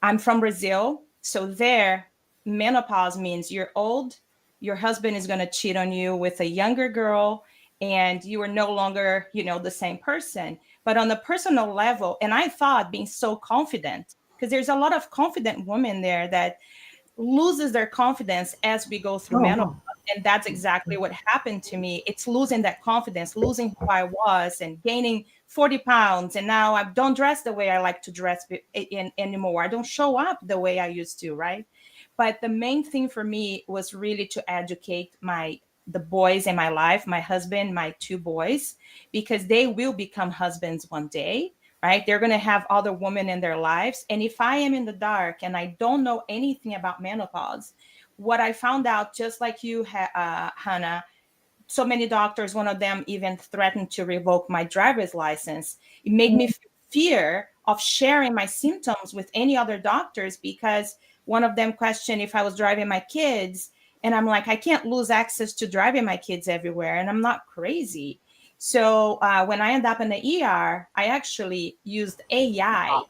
I'm from Brazil. So there, menopause means you're old, your husband is going to cheat on you with a younger girl, and you are no longer, the same person. But on a personal level, and I thought being so confident, because there's a lot of confident women there that loses their confidence as we go through menopause. And that's exactly what happened to me. It's losing that confidence, losing who I was and gaining 40 pounds. And now I don't dress the way I like to dress anymore. I don't show up the way I used to, right? But the main thing for me was really to educate the boys in my life, my husband, my 2 boys, because they will become husbands one day. Right? They're going to have other women in their lives. And if I am in the dark and I don't know anything about menopause, what I found out, just like you, Hanna, so many doctors, one of them even threatened to revoke my driver's license. It made me fear of sharing my symptoms with any other doctors, because one of them questioned if I was driving my kids. And I'm like, I can't lose access to driving my kids everywhere. And I'm not crazy. So when I ended up in the ER, I actually used AI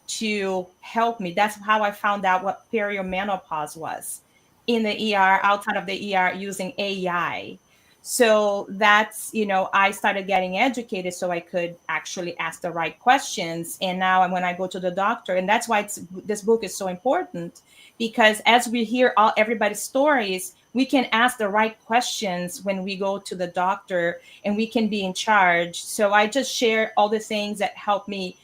to help me. That's how I found out what perimenopause was in the ER, outside of the ER, using AI. So that's, I started getting educated so I could actually ask the right questions. And now when I go to the doctor, and that's why this book is so important, because as we hear everybody's stories, we can ask the right questions when we go to the doctor, and we can be in charge. So I just share all the things that help me,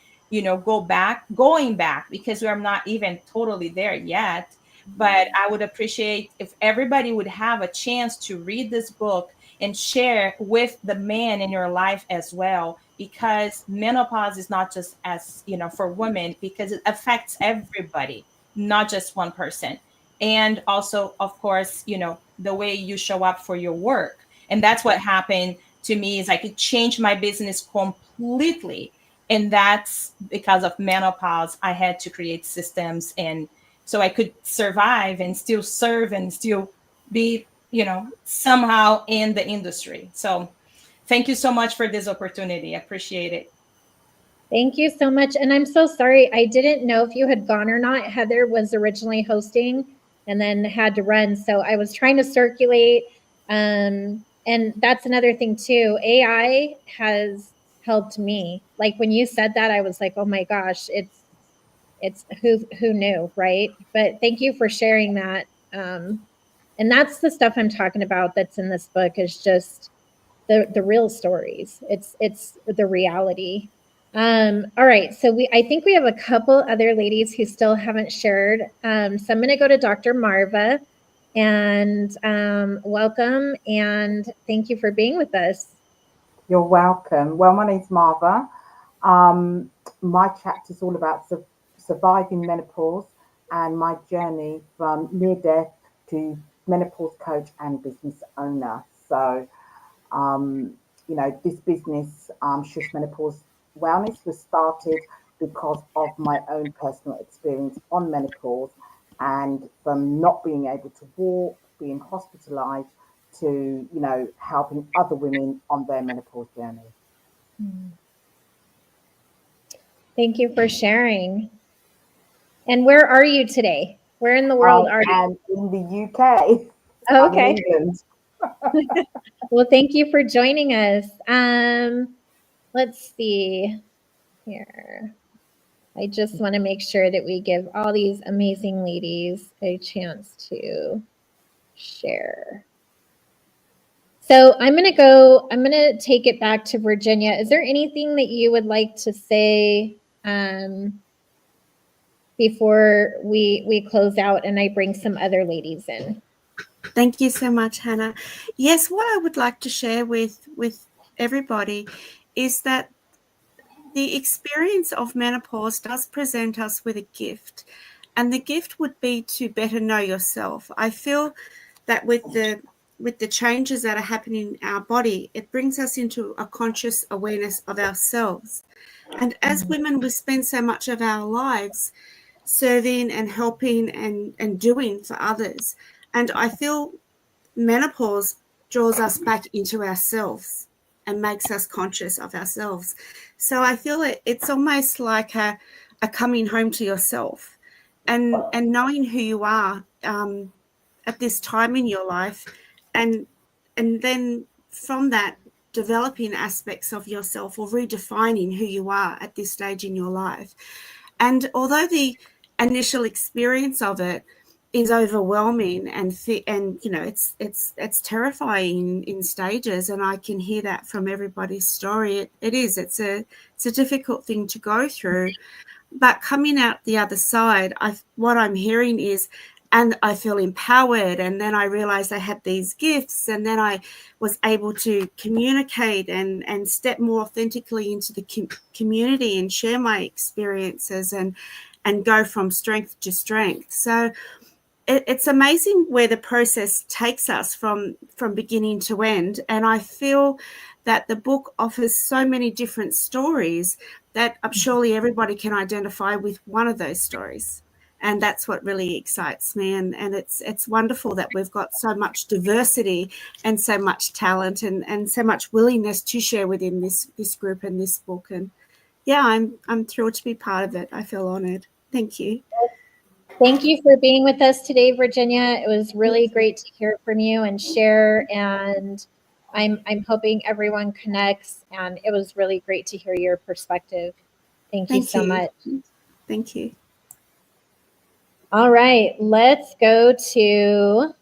going back, because we're not even totally there yet. But I would appreciate if everybody would have a chance to read this book and share with the man in your life as well, because menopause is not just for women, because it affects everybody, not just one person. And also, of course, the way you show up for your work. And that's what happened to me, is I could change my business completely. And that's because of menopause. I had to create systems, and so I could survive and still serve and still be, somehow in the industry. So thank you so much for this opportunity. I appreciate it. Thank you so much. And I'm so sorry. I didn't know if you had gone or not. Heather was originally hosting and then had to run. So I was trying to circulate. And that's another thing too. AI has helped me. Like when you said that, I was like, oh my gosh, it's who knew, right? But thank you for sharing that. And that's the stuff I'm talking about that's in this book, is just the real stories. It's the reality. All right, so I think we have a couple other ladies who still haven't shared. So I'm going to go to Dr. Marva, and welcome, and thank you for being with us. You're welcome. Well, my name's Marva. My chapter is all about surviving menopause and my journey from near death to menopause coach and business owner. So, this business, Shush Menopause Wellness, was started because of my own personal experience on menopause, and from not being able to walk, being hospitalized, to helping other women on their menopause journey. Thank you for sharing. And where are you today? Where in the world are you? I'm in the UK. Oh, okay. I'm in England. Well, thank you for joining us. Let's see here. I just want to make sure that we give all these amazing ladies a chance to share. So I'm going to take it back to Virginia. Is there anything that you would like to say before we close out and I bring some other ladies in? Thank you so much, Hannah. Yes, what I would like to share with everybody is that the experience of menopause does present us with a gift, and the gift would be to better know yourself. I feel that with the changes that are happening in our body, it brings us into a conscious awareness of ourselves. And as women, we spend so much of our lives serving and helping and doing for others. And I feel menopause draws us back into ourselves and makes us conscious of ourselves. So I feel it's almost like a coming home to yourself, and knowing who you are at this time in your life, and then from that developing aspects of yourself, or redefining who you are at this stage in your life. And although the initial experience of it is overwhelming and it's terrifying in stages, and I can hear that from everybody's story. It's a difficult thing to go through, but coming out the other side, what I'm hearing is, and I feel empowered, and then I realized I had these gifts, and then I was able to communicate and step more authentically into the community and share my experiences and go from strength to strength. So it's amazing where the process takes us from beginning to end. And I feel that the book offers so many different stories that surely everybody can identify with one of those stories. And that's what really excites me. And it's wonderful that we've got so much diversity and so much talent and so much willingness to share within this group and this book. And yeah, I'm thrilled to be part of it. I feel honored. Thank you. Thank you for being with us today, Virginia. It was really great to hear from you and share. And I'm hoping everyone connects. And it was really great to hear your perspective. Thank you so much. Thank you. All right, let's go to,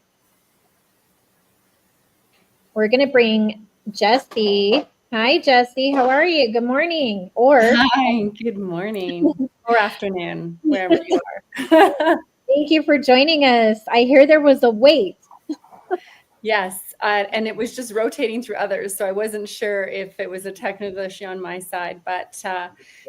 we're going to bring Jessie. Hi, Jessie. How are you? Good morning. Or hi, good morning or afternoon, wherever you are. Thank you for joining us. I hear there was a wait. Yes, and it was just rotating through others, so I wasn't sure if it was a technical issue on my side. But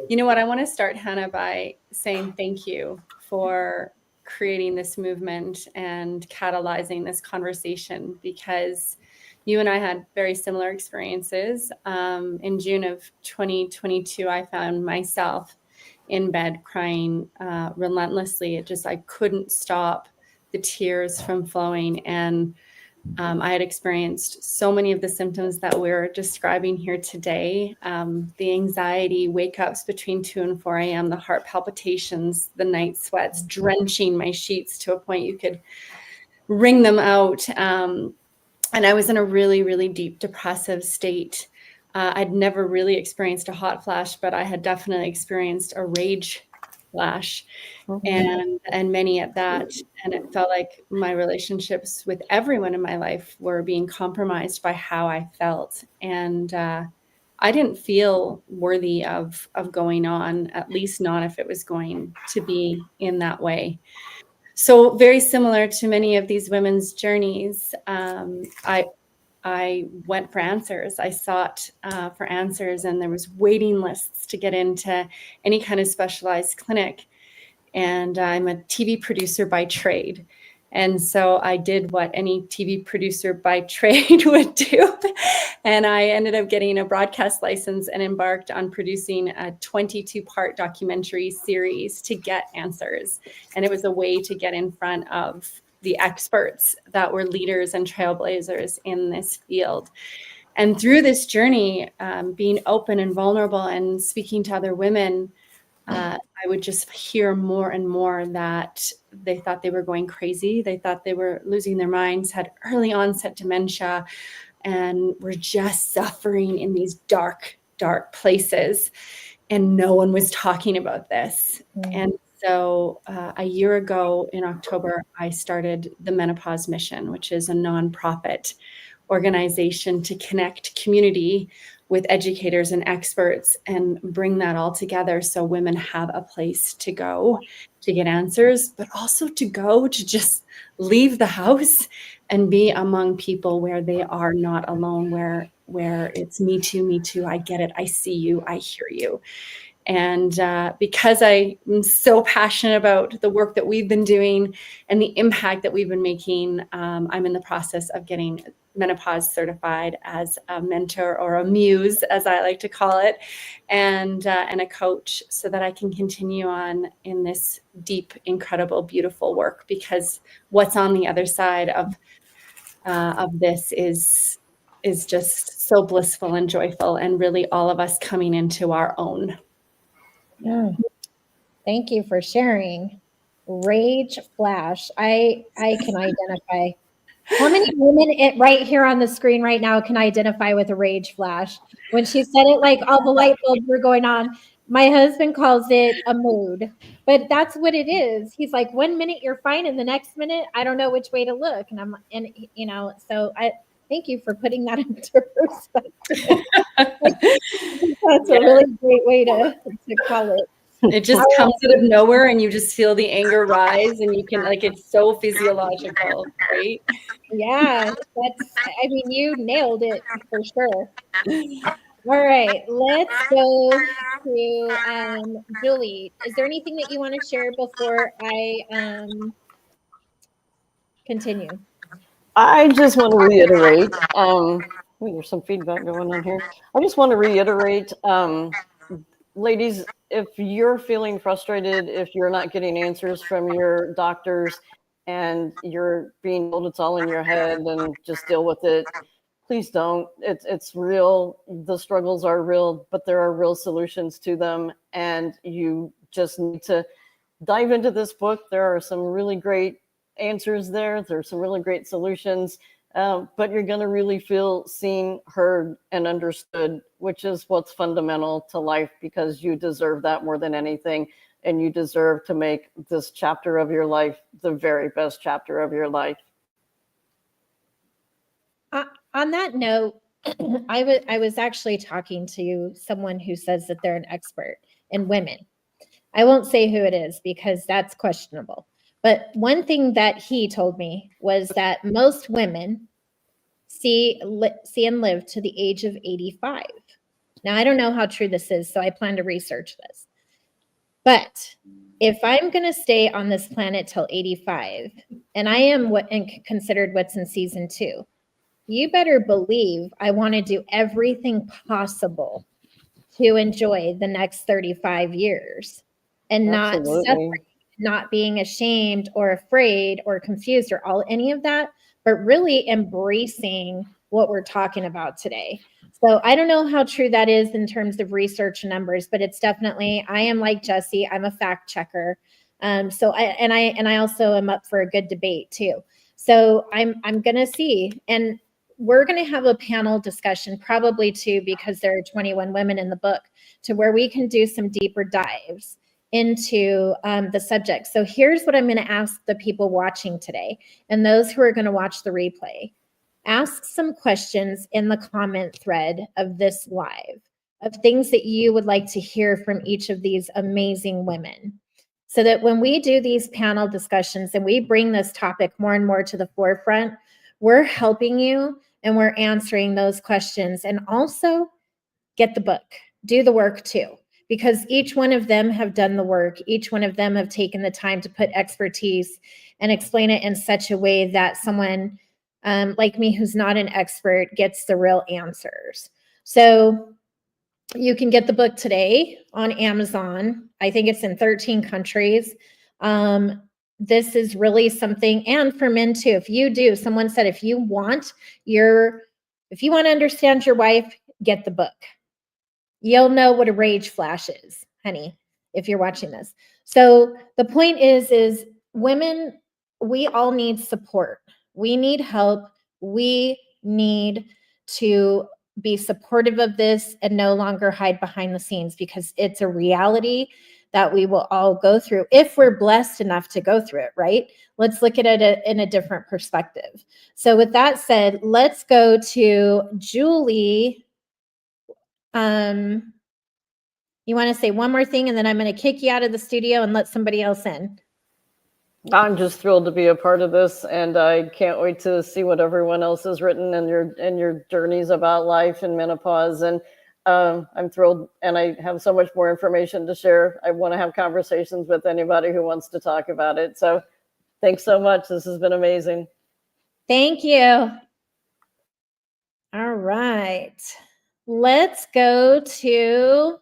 you know what? I want to start, Hanna, by saying thank you for creating this movement and catalyzing this conversation, because you and I had very similar experiences. In June of 2022, I found myself in bed crying relentlessly. I couldn't stop the tears from flowing. And I had experienced so many of the symptoms that we're describing here today. The anxiety, wake ups between 2 and 4 a.m., the heart palpitations, the night sweats, drenching my sheets to a point you could wring them out. And I was in a really, really deep depressive state. I'd never really experienced a hot flash, but I had definitely experienced a rage flash, and many at that. And it felt like my relationships with everyone in my life were being compromised by how I felt. And I didn't feel worthy of going on, at least not if it was going to be in that way. So very similar to many of these women's journeys, I went for answers. I sought for answers, and there was waiting lists to get into any kind of specialized clinic. And I'm a TV producer by trade. And so I did what any TV producer by trade would do. And I ended up getting a broadcast license and embarked on producing a 22-part documentary series to get answers. And it was a way to get in front of the experts that were leaders and trailblazers in this field. And through this journey, being open and vulnerable and speaking to other women, I would just hear more and more that they thought they were going crazy. They thought they were losing their minds, had early onset dementia, and were just suffering in these dark, dark places. And no one was talking about this. And so a year ago in October, I started the Menopause Mission, which is a nonprofit organization to connect community with educators and experts and bring that all together so women have a place to go to get answers, but also to go to just leave the house and be among people where they are not alone, where it's me too, I get it, I see you, I hear you. And because I'm so passionate about the work that we've been doing and the impact that we've been making, I'm in the process of getting menopause certified as a mentor, or a muse, as I like to call it, and a coach, so that I can continue on in this deep, incredible, beautiful work. Because what's on the other side of this is just so blissful and joyful, and really all of us coming into our own. Thank you for sharing. Rage flash. I can identify. How many women right here on the screen right now can identify with a rage flash? When she said it, like all the light bulbs were going on. My husband calls it a mood, but that's what it is. He's like, 1 minute you're fine, and the next minute I don't know which way to look. And so I thank you for putting that into perspective. That's a really great way to call it. It just comes out of nowhere, and you just feel the anger rise, and you can, like, it's so physiological, right? Yeah, you nailed it for sure. All right, let's go to Julie. Is there anything that you want to share before I continue? I just want to reiterate, there's some feedback going on here. I just want to reiterate ladies, if you're feeling frustrated, if you're not getting answers from your doctors and you're being told it's all in your head and just deal with it, please don't. It's real. The struggles are real, but there are real solutions to them. And you just need to dive into this book. There are some really great answers there. There's some really great solutions. But you're going to really feel seen, heard, and understood, which is what's fundamental to life, because you deserve that more than anything. And you deserve to make this chapter of your life the very best chapter of your life. On that note, I was actually talking to someone who says that they're an expert in women. I won't say who it is because that's questionable. But one thing that he told me was that most women see and live to the age of 85. Now, I don't know how true this is, so I plan to research this. But if I'm going to stay on this planet till 85, and I am considered what's in season 2, you better believe I want to do everything possible to enjoy the next 35 years and not separate, not being ashamed or afraid or confused or any of that, but really embracing what we're talking about today. So I don't know how true that is in terms of research numbers, but it's definitely, I am like Jessie, I'm a fact checker. I also am up for a good debate too. So I'm going to see, and we're going to have a panel discussion probably too, because there are 21 women in the book, to where we can do some deeper dives into the subject. So here's what I'm going to ask the people watching today and those who are going to watch the replay. Ask some questions in the comment thread of this live of things that you would like to hear from each of these amazing women, so that when we do these panel discussions and we bring this topic more and more to the forefront, we're helping you and we're answering those questions. And also get the book, do the work too, because each one of them have done the work. Each one of them have taken the time to put expertise and explain it in such a way that someone like me, who's not an expert, gets the real answers. So you can get the book today on Amazon. I think it's in 13 countries. This is really something, and for men too. If you do, someone said, if you want to understand your wife, get the book. You'll know what a rage flash is, honey, if you're watching this. So the point is women, we all need support. We need help. We need to be supportive of this and no longer hide behind the scenes, because it's a reality that we will all go through if we're blessed enough to go through it, right? Let's look at it in a different perspective. So with that said, let's go to Julie. You want to say one more thing and then I'm going to kick you out of the studio and let somebody else in. I'm just thrilled to be a part of this, and I can't wait to see what everyone else has written and your journeys about life and menopause. And I'm thrilled, and I have so much more information to share. I want to have conversations with anybody who wants to talk about it. So thanks so much. This has been amazing. Thank you. All right. Let's go to,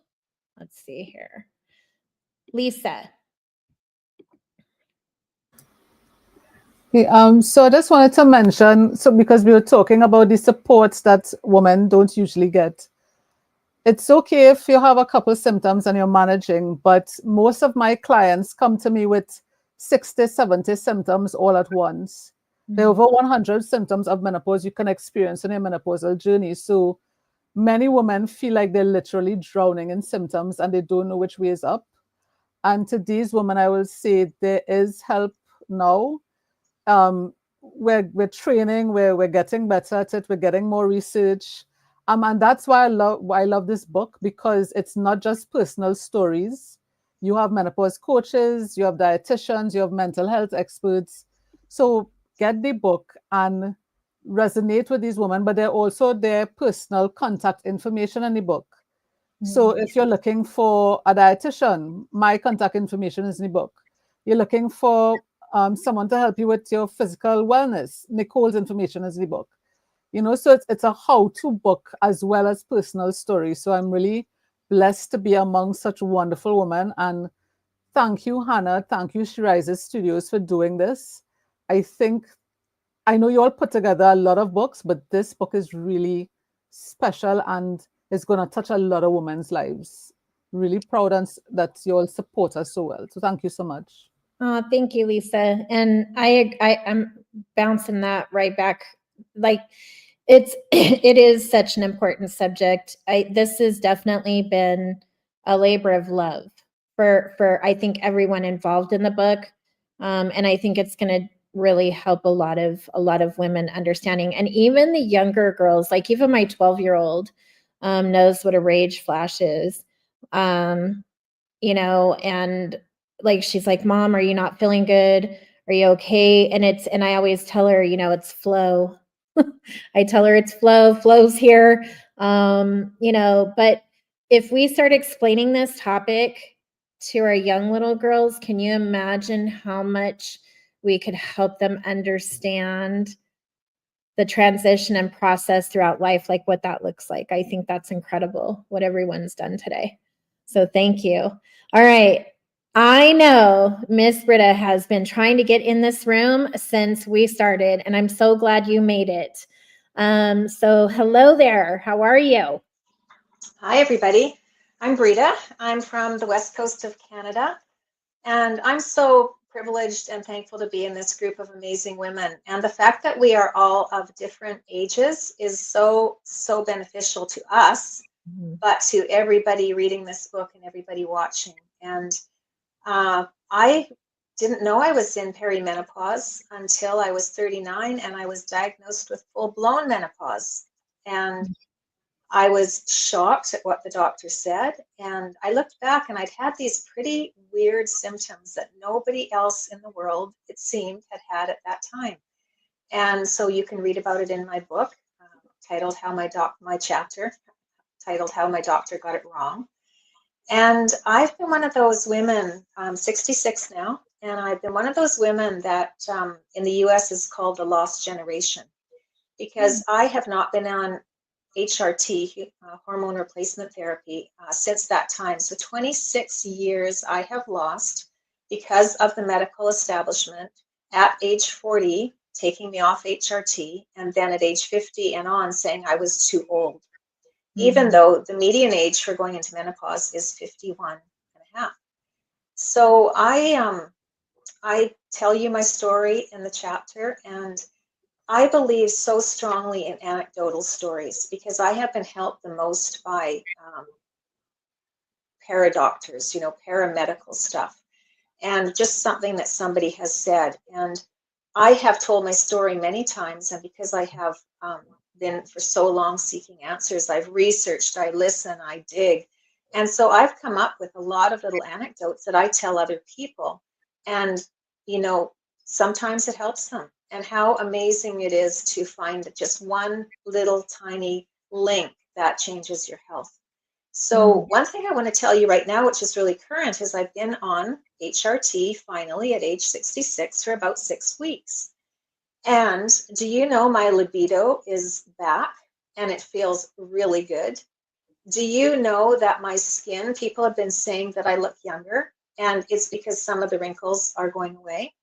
let's see here. Lisa. Okay, so I just wanted to mention, so because we were talking about the supports that women don't usually get. It's okay if you have a couple symptoms and you're managing, but most of my clients come to me with 60, 70 symptoms all at once. There are over 100 symptoms of menopause you can experience in your menopausal journey. So many women feel like they're literally drowning in symptoms and they don't know which way is up. And to these women, I will say there is help now. We're training, we're getting better at it, we're getting more research. And that's why I love this book, because it's not just personal stories. You have menopause coaches, you have dietitians, you have mental health experts. So get the book and resonate with these women, but they're also their personal contact information in the book. So if you're looking for a dietitian, my contact information is in the book. You're looking for someone to help you with your physical wellness, Nicole's information is in the book. You know, so it's a how-to book as well as personal stories. So I'm really blessed to be among such wonderful women. And thank you, Hannah. Thank you, She Rises Studios, for doing this. I know you all put together a lot of books, but this book is really special and it's going to touch a lot of women's lives. Really proud that you all support us so well. So thank you so much. Thank you, Lisa. And I'm bouncing that right back. Like it is such an important subject. This has definitely been a labor of love for I think everyone involved in the book. And I think it's going to really help a lot of women understanding, and even the younger girls, like even my 12-year-old knows what a rage flash is. You know, and like she's like, Mom, are you not feeling good? Are you okay? And I always tell her, you know, it's flow. I tell her it's flow's here. You know, but if we start explaining this topic to our young little girls, can you imagine how much we could help them understand the transition and process throughout life, like what that looks like? I think that's incredible what everyone's done today. So thank you. All right. I know Miss Britta has been trying to get in this room since we started, and I'm so glad you made it. So hello there. How are you? Hi, everybody. I'm Britta. I'm from the West Coast of Canada, and I'm so privileged and thankful to be in this group of amazing women. And the fact that we are all of different ages is so beneficial to us, but to everybody reading this book and everybody watching. And I didn't know I was in perimenopause until I was 39, and I was diagnosed with full-blown menopause. And I was shocked at what the doctor said, and I looked back and I'd had these pretty weird symptoms that nobody else in the world, it seemed, had at that time. And so you can read about it in my book, titled my chapter titled How My Doctor Got It Wrong. And I've been one of those women, I'm 66 now, and I've been one of those women that in the US is called the lost generation, because I have not been on HRT, hormone replacement therapy, since that time. So 26 years I have lost because of the medical establishment at age 40, taking me off HRT, and then at age 50 and on saying I was too old, even though the median age for going into menopause is 51 and a half. So I tell you my story in the chapter, and I believe so strongly in anecdotal stories because I have been helped the most by paradoctors, you know, paramedical stuff, and just something that somebody has said. And I have told my story many times, and because I have been for so long seeking answers, I've researched, I listen, I dig. And so I've come up with a lot of little anecdotes that I tell other people. And, you know, sometimes it helps them. And how amazing it is to find just one little tiny link that changes your health. So one thing I want to tell you right now, which is really current, is I've been on HRT finally at age 66 for about 6 weeks. And do you know my libido is back and it feels really good? Do you know that my skin, people have been saying that I look younger, and it's because some of the wrinkles are going away.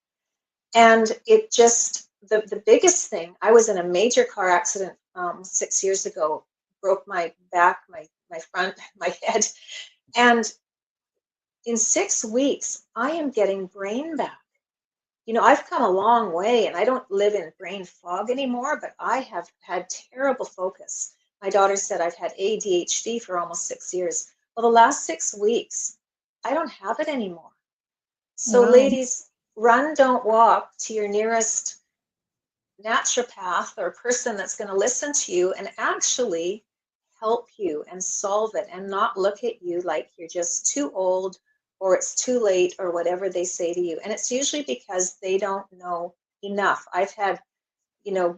And it just, the biggest thing, I was in a major car accident 6 years ago, broke my back, my front, my head. And in 6 weeks, I am getting brain back. You know, I've come a long way, and I don't live in brain fog anymore, but I have had terrible focus. My daughter said I've had ADHD for almost 6 years. Well, the last 6 weeks, I don't have it anymore. So ladies, run, don't walk to your nearest naturopath or person that's going to listen to you and actually help you and solve it, and not look at you like you're just too old or it's too late or whatever they say to you. And it's usually because they don't know enough. I've had, you know,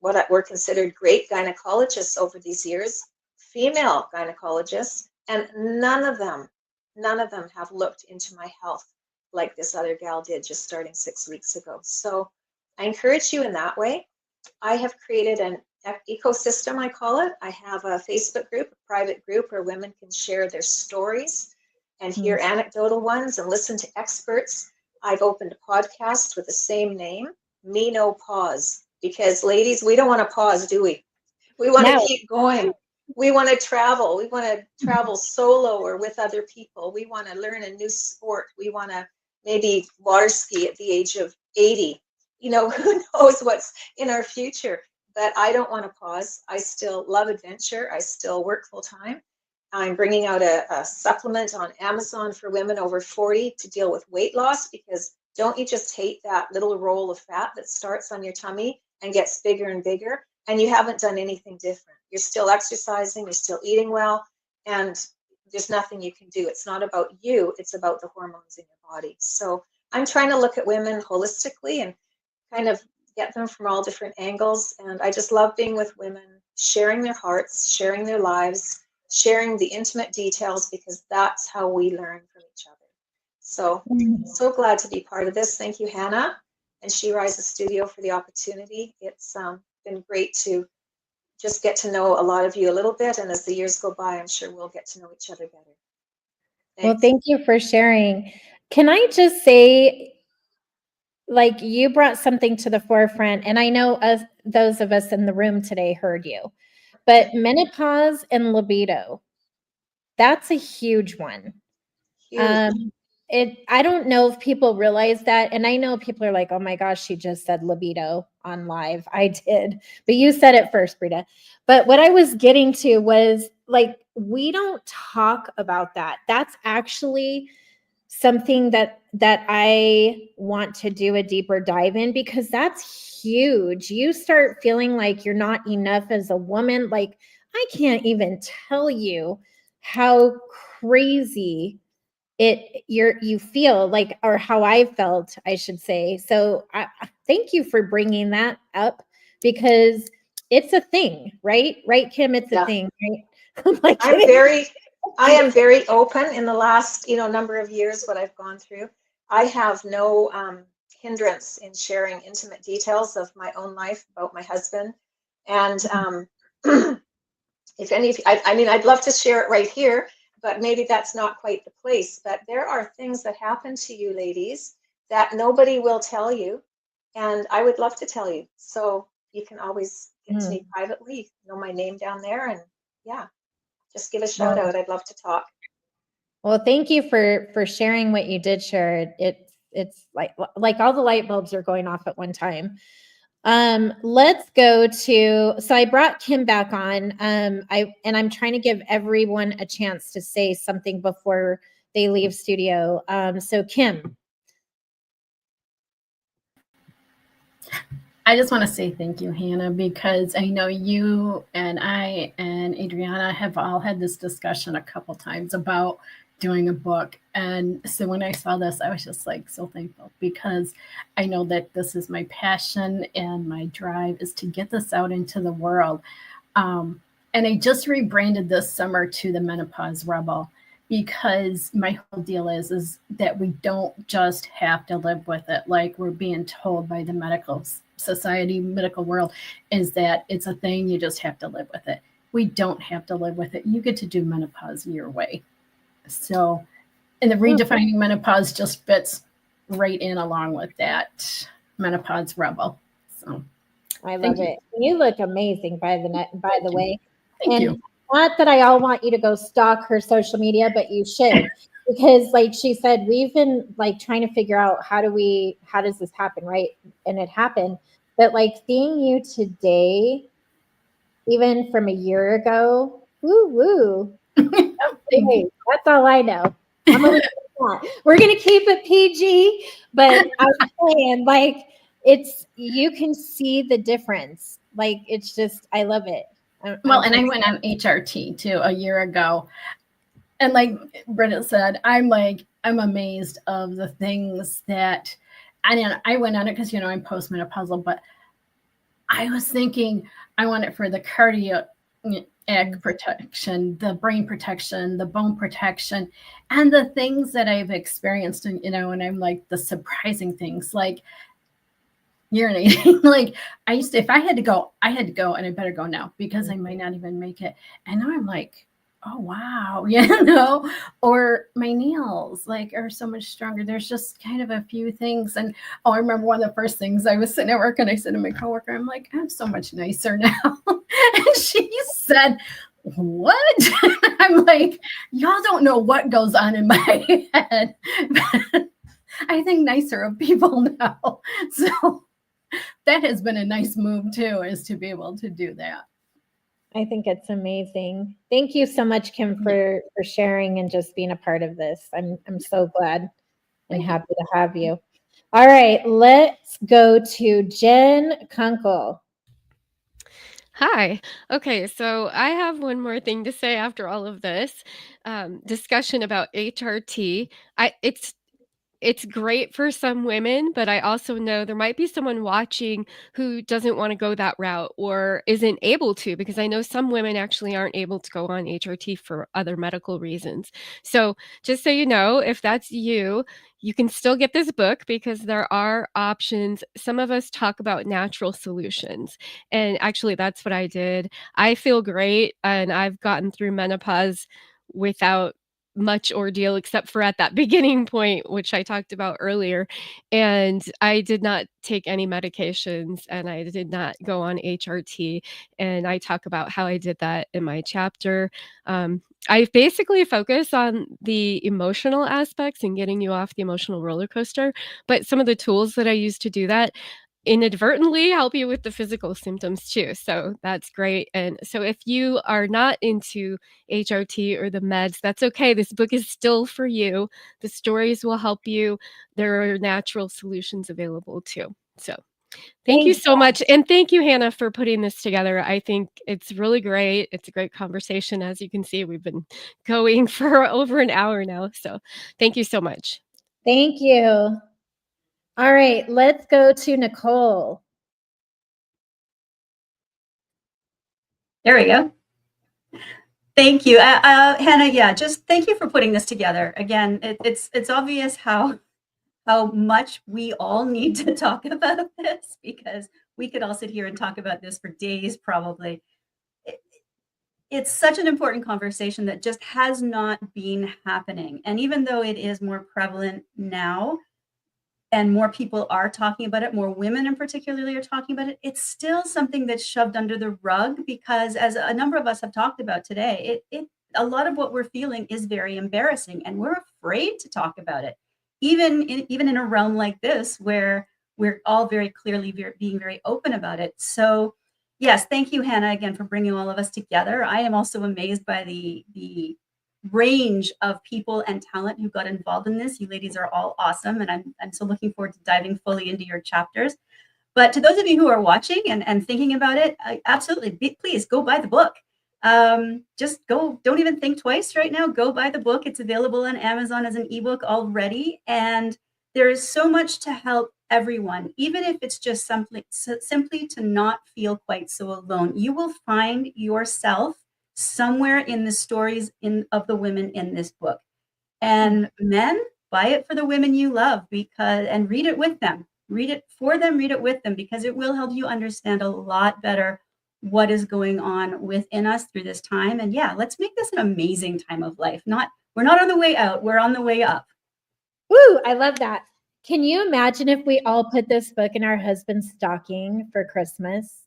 what were considered great gynecologists over these years, female gynecologists, and none of them have looked into my health like this other gal did just starting 6 weeks ago. So I encourage you in that way. I have created an ecosystem, I call it. I have a Facebook group, a private group where women can share their stories and hear anecdotal ones and listen to experts. I've opened a podcast with the same name, Me No Pause, because ladies, we don't want to pause, do we? We want to keep going. We want to travel. We want to travel solo or with other people. We want to learn a new sport. We want to maybe water ski at the age of 80. You know, who knows what's in our future. But I don't want to pause. I still love adventure. I still work full time. I'm bringing out a supplement on Amazon for women over 40 to deal with weight loss, because don't you just hate that little roll of fat that starts on your tummy and gets bigger and bigger, and you haven't done anything different? You're still exercising, you're still eating well, and there's nothing you can do. It's not about you, it's about the hormones in your body. So I'm trying to look at women holistically and kind of get them from all different angles. And I just love being with women, sharing their hearts, sharing their lives, sharing the intimate details, because that's how we learn from each other. So, so glad to be part of this. Thank you, Hanna and She Rises Studio, for the opportunity. It's been great to just get to know a lot of you a little bit. And as the years go by, I'm sure we'll get to know each other better. Thanks. Well, thank you for sharing. Can I just say, like, you brought something to the forefront, and I know those of us in the room today heard you, but menopause and libido, that's a huge one. Huge. I don't know if people realize that, and I know people are like, oh my gosh, she just said libido on live. I did, but you said it first, Brita. But what I was getting to was, like, we don't talk about that. That's actually something that I want to do a deeper dive in, because that's huge. You start feeling like you're not enough as a woman. Like, I can't even tell you how crazy you feel, like, or how I felt, I should say. So I thank you for bringing that up, because it's a thing, right, Kim? It's a thing, right? I am very open. In the last number of years, what I've gone through, I have no hindrance in sharing intimate details of my own life about my husband. And if any, I mean, I'd love to share it right here, but maybe that's not quite the place. But there are things that happen to you ladies that nobody will tell you, and I would love to tell you. So you can always get to me privately, know my name down there, and yeah, just give a shout out. I'd love to talk. Well, thank you for sharing what you did share. It's like all the light bulbs are going off at one time. Let's go to, so I brought Kim back on. I'm trying to give everyone a chance to say something before they leave studio. So Kim. I just want to say thank you, Hanna, because I know you and I and Adriana have all had this discussion a couple times about doing a book. And so when I saw this, I was just like so thankful, because I know that this is my passion and my drive is to get this out into the world. And I just rebranded this summer to the Menopause Rebel, because my whole deal is that we don't just have to live with it like we're being told by the medical society, medical world, is that it's a thing, you just have to live with it. We don't have to live with it. You get to do menopause your way. So, and the Redefining Menopause just fits right in along with that Menopause Rebel. So I love it. You look amazing, by the way. Thank you. Not that I all want you to go stalk her social media, but you should, because like she said, we've been like trying to figure out how does this happen, right? And it happened. But like seeing you today, even from a year ago, woo. That's all I know. We're gonna keep it PG, but I'm saying, like, you can see the difference. Like, it's just, I love it. Well, and I went on HRT too a year ago, and like Britta said, I'm amazed of the things that I went on it because I'm postmenopausal, but I was thinking I want it for the cardiac protection, the brain protection, the bone protection, and the things that I've experienced, and I'm like the surprising things, like urinating. Like I used to, if I had to go, I had to go, and I better go now because I might not even make it. And now I'm like, oh wow, or my nails like are so much stronger. There's just kind of a few things. And I remember one of the first things, I was sitting at work and I said to my coworker, I'm like, I'm so much nicer now. And she said, what? I'm like, y'all don't know what goes on in my head. I think nicer of people now. So that has been a nice move too, is to be able to do that. I think it's amazing. Thank you so much, Kim, for sharing and just being a part of this. I'm so glad and happy to have you. All right, let's go to Jen Kunkel. Hi. Okay, so I have one more thing to say after all of this discussion about HRT. It's great for some women, but I also know there might be someone watching who doesn't want to go that route or isn't able to, because I know some women actually aren't able to go on HRT for other medical reasons. So just so you know, if that's you, you can still get this book because there are options. Some of us talk about natural solutions. And actually, that's what I did. I feel great, and I've gotten through menopause without much ordeal except for at that beginning point, which I talked about earlier. And I did not take any medications and I did not go on HRT. And I talk about how I did that in my chapter. I basically focus on the emotional aspects and getting you off the emotional roller coaster. But some of the tools that I use to do that inadvertently help you with the physical symptoms too. So that's great. And so if you are not into HRT or the meds, that's okay. This book is still for you. The stories will help you. There are natural solutions available too. So thank you so much. And thank you, Hannah, for putting this together. I think it's really great. It's a great conversation. As you can see, we've been going for over an hour now. So thank you so much. Thank you. All right, let's go to Nicole. There we go. Thank you, Hannah. Yeah, just thank you for putting this together. Again, it's obvious how much we all need to talk about this, because we could all sit here and talk about this for days probably. It's such an important conversation that just has not been happening. And even though it is more prevalent now, and more people are talking about it, more women in particularly are talking about it, it's still something that's shoved under the rug, because as a number of us have talked about today, a lot of what we're feeling is very embarrassing, and we're afraid to talk about it, even in a realm like this where we're all very clearly being very open about it. So yes, thank you, Hannah, again, for bringing all of us together. I am also amazed by the range of people and talent who got involved in this. You ladies are all awesome, and I'm so looking forward to diving fully into your chapters. But to those of you who are watching and thinking about it, absolutely, please go buy the book. Just go, don't even think twice right now. Go buy the book. It's available on Amazon as an ebook already, and there is so much to help everyone, even if it's just simply to not feel quite so alone. You will find yourself somewhere in the stories of the women in this book. And men, buy it for the women you love, and read it with them. Read it for them, read it with them, because it will help you understand a lot better what is going on within us through this time. And yeah, let's make this an amazing time of life. We're not on the way out, we're on the way up. Woo, I love that. Can you imagine if we all put this book in our husband's stocking for Christmas?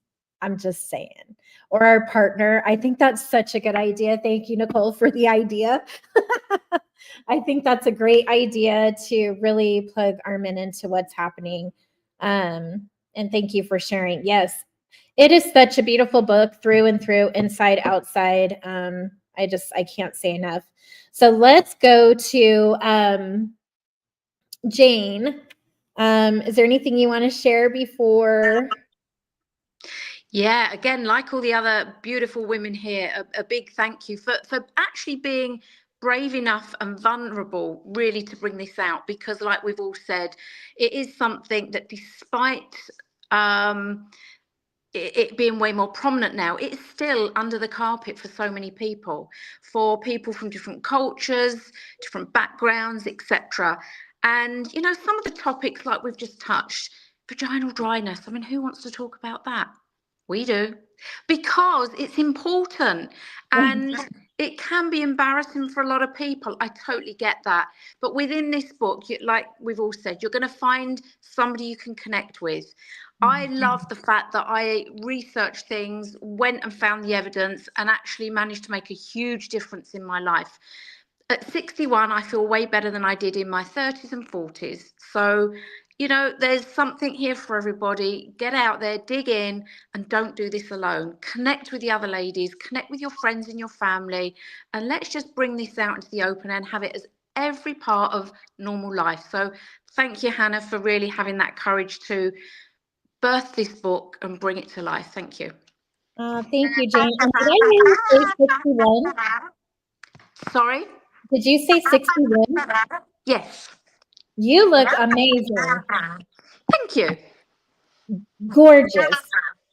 I'm just saying. Or our partner. I think that's such a good idea. Thank you, Nicole, for the idea. I think that's a great idea to really plug our men into what's happening. And thank you for sharing. Yes, it is such a beautiful book through and through, inside, outside. I can't say enough. So let's go to Jane. Is there anything you want to share before? Yeah, again, like all the other beautiful women here, a big thank you for actually being brave enough and vulnerable really to bring this out, because like we've all said, it is something that despite it being way more prominent now, it's still under the carpet for so many people, for people from different cultures, different backgrounds, etc. And, you know, some of the topics like we've just touched, vaginal dryness. I mean, who wants to talk about that? We do, because it's important, and it can be embarrassing for a lot of people. I totally get that. But within this book, like we've all said, you're going to find somebody you can connect with. I love the fact that I researched things, went and found the evidence, and actually managed to make a huge difference in my life. At 61, I feel way better than I did in my 30s and 40s. So, you know, there's something here for everybody. Get out there, dig in, and don't do this alone. Connect with the other ladies, connect with your friends and your family, and let's just bring this out into the open and have it as every part of normal life. So thank you, Hannah, for really having that courage to birth this book and bring it to life. Thank you. Thank you, Jane. And did I hear you say 61? Sorry? Did you say 61? Yes. You look amazing. Thank you. Gorgeous.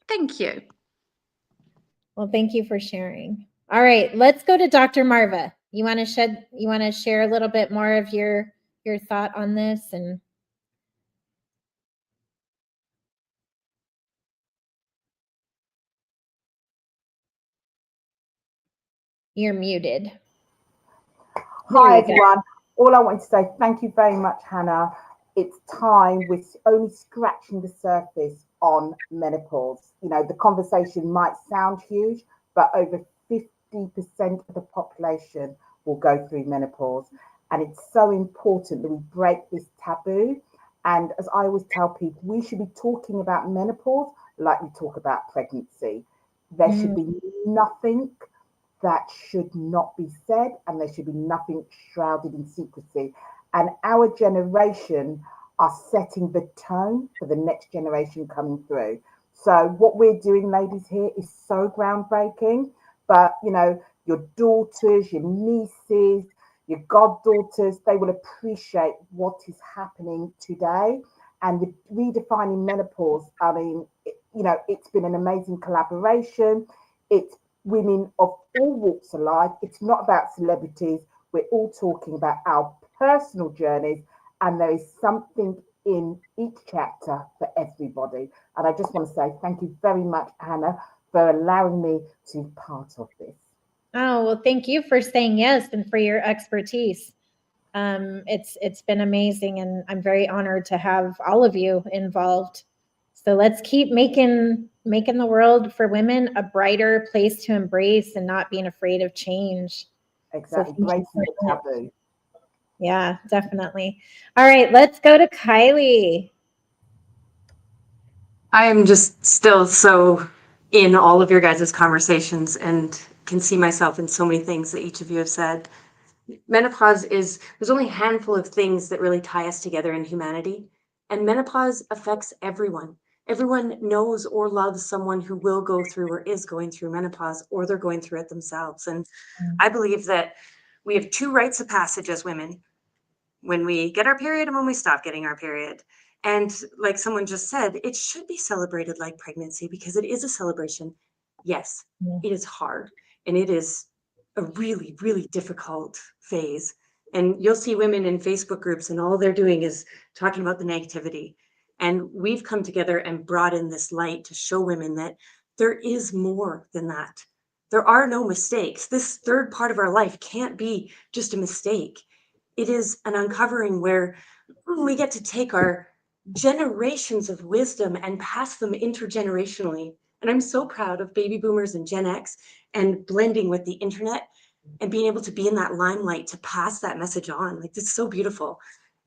Thank you. Well, thank you for sharing. All right, let's go to Dr. Marva. You want to share a little bit more of your thought on this? And you're muted. Hi, everyone. All I want to say, thank you very much, Hannah. It's time. We're only scratching the surface on menopause. You know, the conversation might sound huge, but over 50% of the population will go through menopause. And it's so important that we break this taboo. And as I always tell people, we should be talking about menopause like we talk about pregnancy. There should be nothing that should not be said, and there should be nothing shrouded in secrecy. And our generation are setting the tone for the next generation coming through. So what we're doing, ladies, here is so groundbreaking. But, you know, your daughters, your nieces, your goddaughters, they will appreciate what is happening today. And with Redefining Menopause, I mean, you know, it's been an amazing collaboration. It's women of all walks of life. It's not about celebrities. We're all talking about our personal journeys, and there is something in each chapter for everybody. And I just want to say thank you very much, Hannah, for allowing me to be part of this. oh, well, thank you for saying yes and for your expertise. It's been amazing, and I'm very honored to have all of you involved. So let's keep making the world for women a brighter place to embrace and not being afraid of change. Exactly, breaking the taboo. Yeah, definitely. All right, let's go to Kylie. I am just still so in all of your guys' conversations and can see myself in so many things that each of you have said. Menopause there's only a handful of things that really tie us together in humanity. And menopause affects everyone. Everyone knows or loves someone who will go through or is going through menopause, or they're going through it themselves. And I believe that we have two rites of passage as women: when we get our period and when we stop getting our period. And like someone just said, it should be celebrated like pregnancy because it is a celebration. Yes, it is hard, and it is a really, really difficult phase. And you'll see women in Facebook groups, and all they're doing is talking about the negativity. And we've come together and brought in this light to show women that there is more than that. There are no mistakes. This third part of our life can't be just a mistake. It is an uncovering where we get to take our generations of wisdom and pass them intergenerationally. And I'm so proud of baby boomers and Gen X and blending with the internet and being able to be in that limelight to pass that message on. Like, it's so beautiful.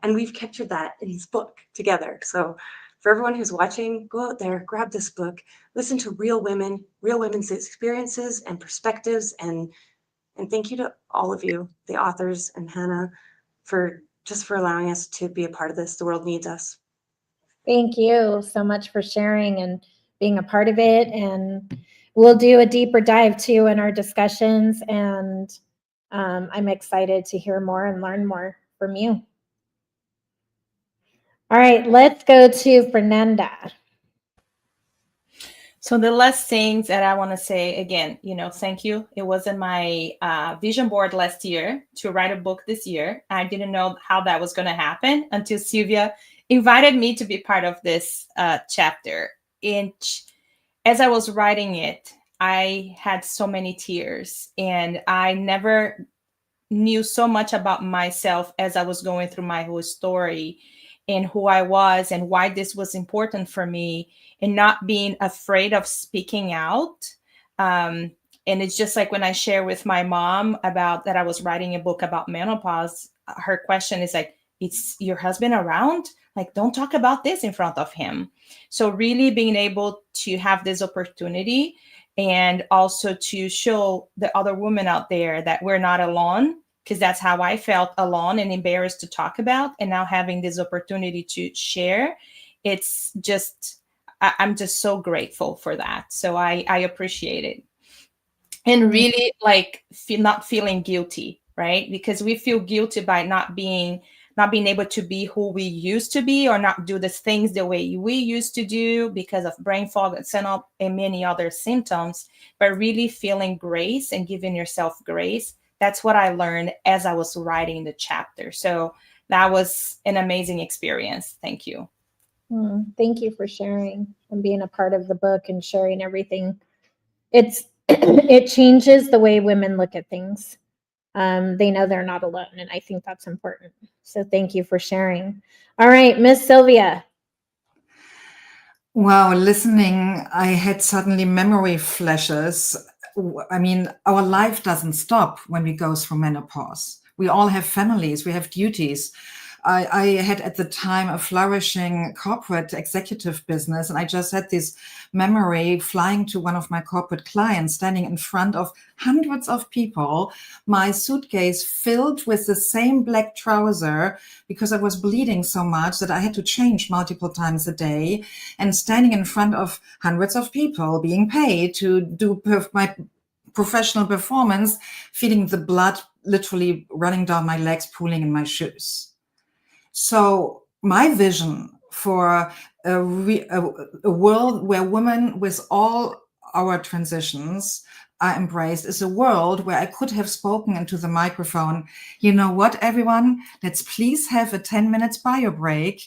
And we've captured that in this book together. So for everyone who's watching, go out there, grab this book, listen to real women's experiences and perspectives. And thank you to all of you, the authors and Hannah, for allowing us to be a part of this. The world needs us. Thank you so much for sharing and being a part of it. And we'll do a deeper dive too in our discussions. And I'm excited to hear more and learn more from you. All right, let's go to Fernanda. So the last things that I want to say again, thank you. It was in my vision board last year to write a book this year. I didn't know how that was going to happen until Sylvia invited me to be part of this chapter. And as I was writing it, I had so many tears, and I never knew so much about myself as I was going through my whole story and who I was and why this was important for me, and not being afraid of speaking out. And it's just like when I share with my mom about that I was writing a book about menopause, her question is like, "It's your husband around? Like, don't talk about this in front of him." So really being able to have this opportunity, and also to show the other women out there that we're not alone, because that's how I felt, alone and embarrassed to talk about. And now having this opportunity to share, it's just, I'm just so grateful for that. So I appreciate it. And really like not feeling guilty, right? Because we feel guilty by not being able to be who we used to be, or not do the things the way we used to do because of brain fog and many other symptoms. But really feeling grace and giving yourself grace, that's what I learned as I was writing the chapter. So that was an amazing experience. Thank you. Thank you for sharing and being a part of the book and sharing everything. It changes the way women look at things. They know they're not alone, and I think that's important. So thank you for sharing. All right, Miss Sylvia. Wow, listening, I had suddenly memory flashes. I mean, our life doesn't stop when we go through menopause. We all have families, we have duties. I had at the time a flourishing corporate executive business, and I just had this memory flying to one of my corporate clients, standing in front of hundreds of people, my suitcase filled with the same black trouser because I was bleeding so much that I had to change multiple times a day, and standing in front of hundreds of people being paid to do my professional performance, feeling the blood literally running down my legs, pooling in my shoes. So my vision for a world where women with all our transitions are embraced is a world where I could have spoken into the microphone, you know what, everyone, let's please have a 10 minutes bio break.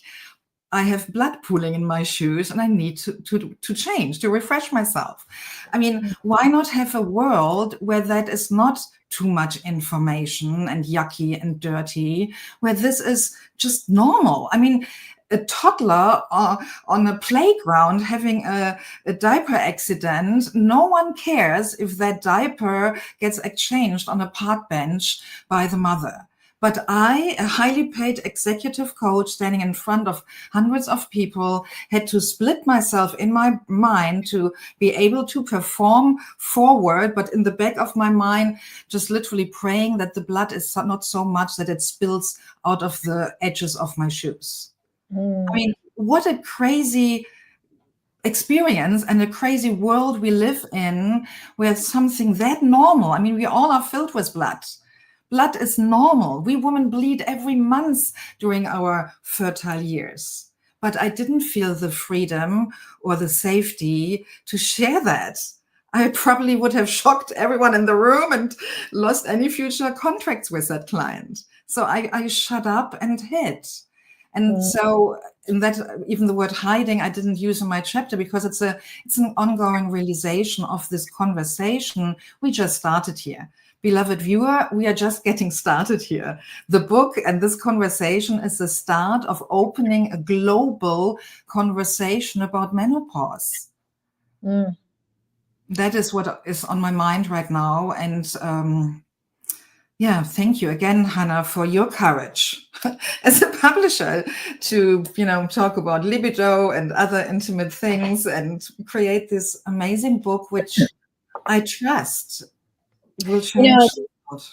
I have blood pooling in my shoes and I need to change, to refresh myself. I mean, why not have a world where that is not too much information and yucky and dirty, where this is just normal? I mean, a toddler on a playground having a diaper accident, no one cares if that diaper gets exchanged on a park bench by the mother. But I, a highly paid executive coach standing in front of hundreds of people, had to split myself in my mind to be able to perform forward, but in the back of my mind, just literally praying that the blood is not so much that it spills out of the edges of my shoes. I mean, what a crazy experience and a crazy world we live in, where something that normal, I mean, we all are filled with blood. Blood is normal. We women bleed every month during our fertile years. But I didn't feel the freedom or the safety to share that. I probably would have shocked everyone in the room and lost any future contracts with that client. So I shut up and hid. And so in that, even the word hiding, I didn't use in my chapter because it's an ongoing realization of this conversation. We just started here. Beloved viewer, we are just getting started here. The book and this conversation is the start of opening a global conversation about menopause. That is what is on my mind right now. And yeah, thank you again, Hanna, for your courage as a publisher to, talk about libido and other intimate things and create this amazing book, which I trust will change.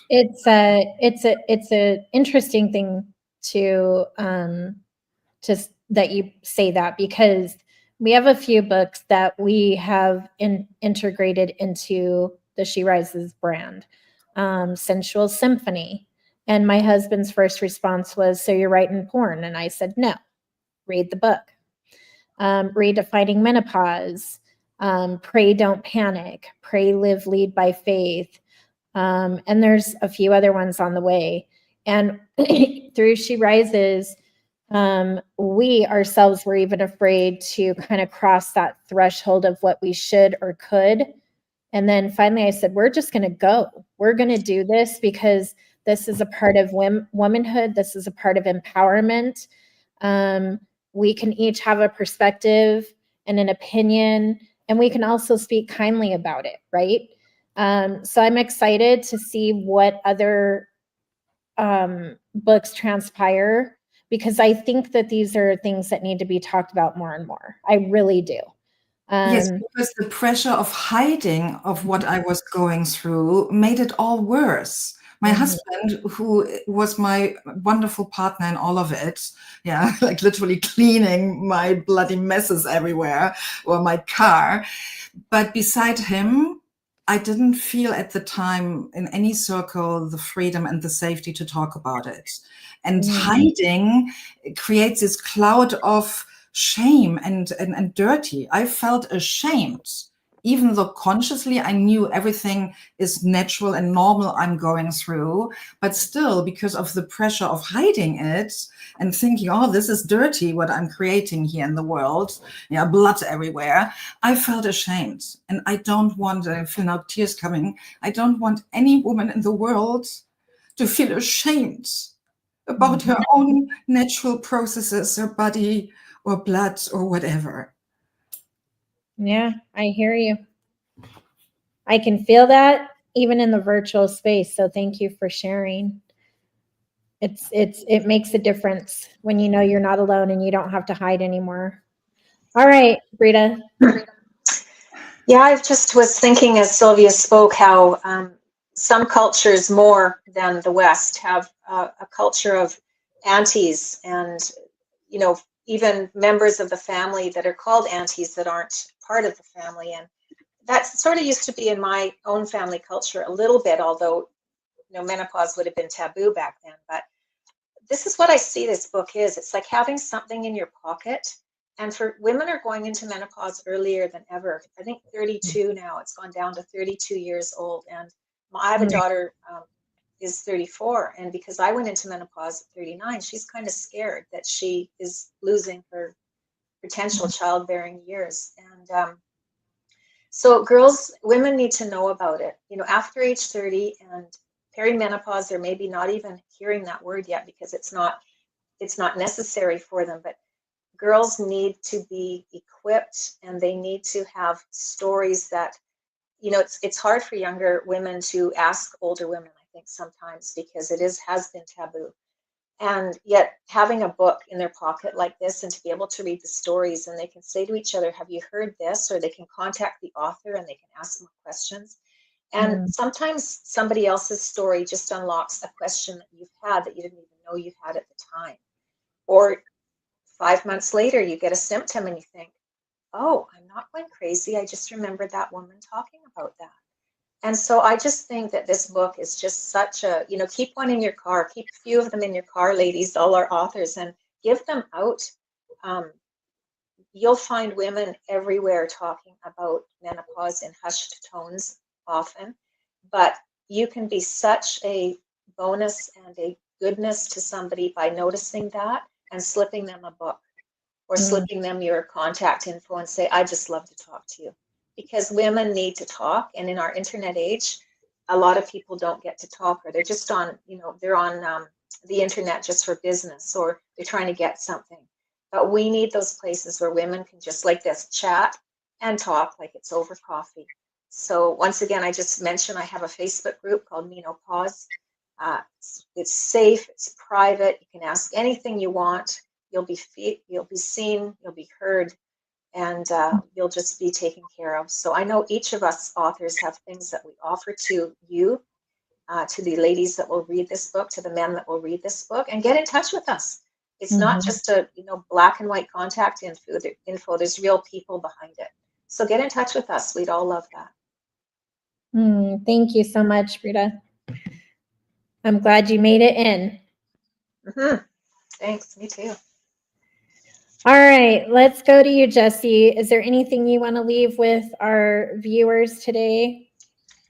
It's a interesting thing to that you say that, because we have a few books that we have integrated into the She Rises brand. Sensual Symphony. And my husband's first response was, "So you're writing porn?" And I said, "No, read the book." Redefining Menopause, Pray Don't Panic, Pray Live Lead by Faith. And there's a few other ones on the way. And through She Rises, we ourselves were even afraid to kind of cross that threshold of what we should or could. And then finally I said, we're just going to go. We're going to do this because this is a part of womanhood. This is a part of empowerment. We can each have a perspective and an opinion, and we can also speak kindly about it, right? So I'm excited to see what other books transpire, because I think that these are things that need to be talked about more and more. I really do. Yes, because the pressure of hiding of what I was going through made it all worse. My husband, who was my wonderful partner in all of it, yeah, like literally cleaning my bloody messes everywhere, or my car. But beside him, I didn't feel at the time in any circle the freedom and the safety to talk about it. And hiding creates this cloud of shame and dirty. I felt ashamed, even though consciously I knew everything is natural and normal I'm going through, but still, because of the pressure of hiding it and thinking, oh, this is dirty, what I'm creating here in the world, yeah, blood everywhere, I felt ashamed. And I don't want, I feel now tears coming, I don't want any woman in the world to feel ashamed about her own natural processes, her body or blood or whatever. Yeah, I hear you. I can feel that even in the virtual space. So thank you for sharing. It makes a difference when you know you're not alone and you don't have to hide anymore. All right, Brita. Yeah, I just was thinking as Sylvia spoke how some cultures more than the West have a culture of aunties and, you know, even members of the family that are called aunties that aren't part of the family. And that sort of used to be in my own family culture a little bit, although, you know, menopause would have been taboo back then. But this is what I see this book is. It's like having something in your pocket. And for women are going into menopause earlier than ever. I think 32 now. It's gone down to 32 years old. And I have a daughter is 34. And because I went into menopause at 39, she's kind of scared that she is losing her potential childbearing years. And so women need to know about it. You know, after age 30 and perimenopause, they're maybe not even hearing that word yet because it's not necessary for them. But girls need to be equipped, and they need to have stories that, you know, it's hard for younger women to ask older women, I think, sometimes, because it has been taboo. And yet having a book in their pocket like this, and to be able to read the stories, and they can say to each other, have you heard this? Or they can contact the author and they can ask more questions. And sometimes somebody else's story just unlocks a question that you've had that you didn't even know you had at the time. Or 5 months later, you get a symptom and you think, oh, I'm not going crazy. I just remembered that woman talking about that. And so I just think that this book is just such a, you know, keep one in your car, keep a few of them in your car, ladies, all our authors, and give them out. You'll find women everywhere talking about menopause in hushed tones often, but you can be such a bonus and a goodness to somebody by noticing that and slipping them a book or slipping them your contact info and say, I just love to talk to you. Because women need to talk, and in our internet age, a lot of people don't get to talk, or they're just on, you know, they're on the internet just for business, or they're trying to get something. But we need those places where women can just like this chat and talk like it's over coffee. So once again, I just mentioned I have a Facebook group called Menopause. It's safe, it's private. You can ask anything you want. You'll be seen, you'll be heard, and you'll just be taken care of. So I know each of us authors have things that we offer to you, to the ladies that will read this book, to the men that will read this book, and get in touch with us. It's not just a, you know, black and white contact info. There's real people behind it. So get in touch with us. We'd all love that. Thank you so much, Rita. I'm glad you made it in. Thanks, me too. All right, let's go to you, Jessie. Is there anything you want to leave with our viewers today?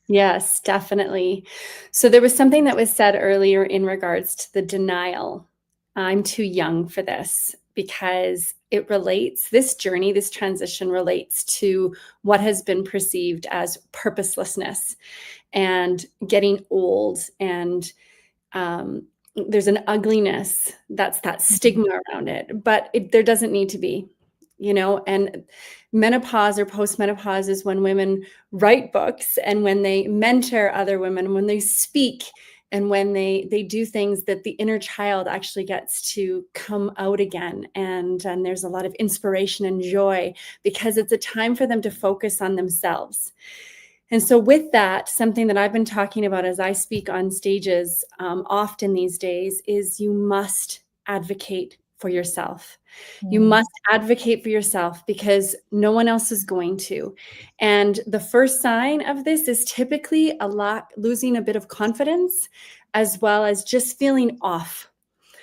Yes, definitely. So there was something that was said earlier in regards to the denial I'm too young for this, because it relates, this journey, this transition relates to what has been perceived as purposelessness and getting old. And there's an ugliness, that's that stigma around it, but there doesn't need to be, and menopause or postmenopause is when women write books and when they mentor other women, when they speak, and when they do things that the inner child actually gets to come out again. And there's a lot of inspiration and joy, because it's a time for them to focus on themselves. And so with that, something that I've been talking about as I speak on stages often these days is you must advocate for yourself. You must advocate for yourself, because no one else is going to. And the first sign of this is typically losing a bit of confidence, as well as just feeling off.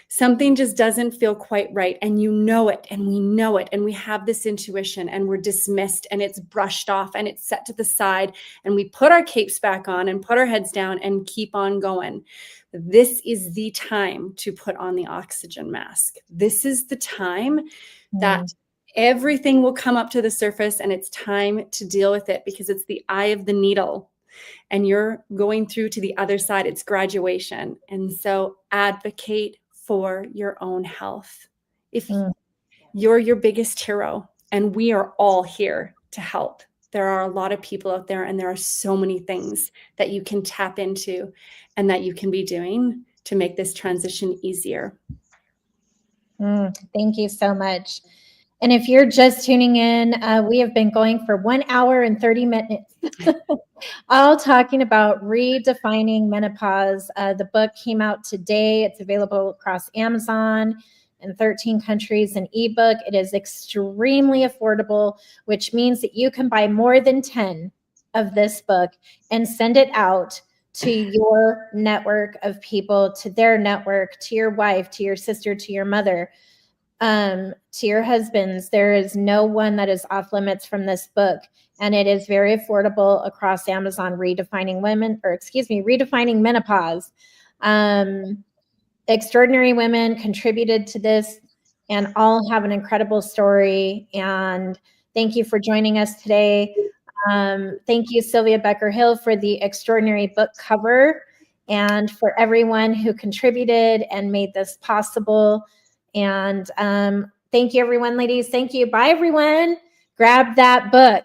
Something just doesn't feel quite right, and you know it, and we know it, and we have this intuition, and we're dismissed, and it's brushed off, and it's set to the side, and we put our capes back on and put our heads down and keep on going. This is the time to put on the oxygen mask. This is the time that everything will come up to the surface, and it's time to deal with it, because it's the eye of the needle. And you're going through to the other side. It's graduation. And so advocate for your own health. If you're your biggest hero, and we are all here to help. There are a lot of people out there, and there are so many things that you can tap into and that you can be doing to make this transition easier. Thank you so much. And if you're just tuning in, we have been going for 1 hour and 30 minutes, all talking about redefining menopause. The book came out today. It's available across Amazon in 13 countries, an ebook. It is extremely affordable, which means that you can buy more than 10 of this book and send it out to your network of people, to their network, to your wife, to your sister, to your mother. To your husbands. There is no one that is off limits from this book, and it is very affordable across Amazon. Redefining Menopause. Extraordinary women contributed to this, and all have an incredible story. And thank you for joining us today. Thank you, Sylvia Becker-Hill, for the extraordinary book cover, and for everyone who contributed and made this possible. And thank you, everyone, ladies. Thank you. Bye, everyone. Grab that book.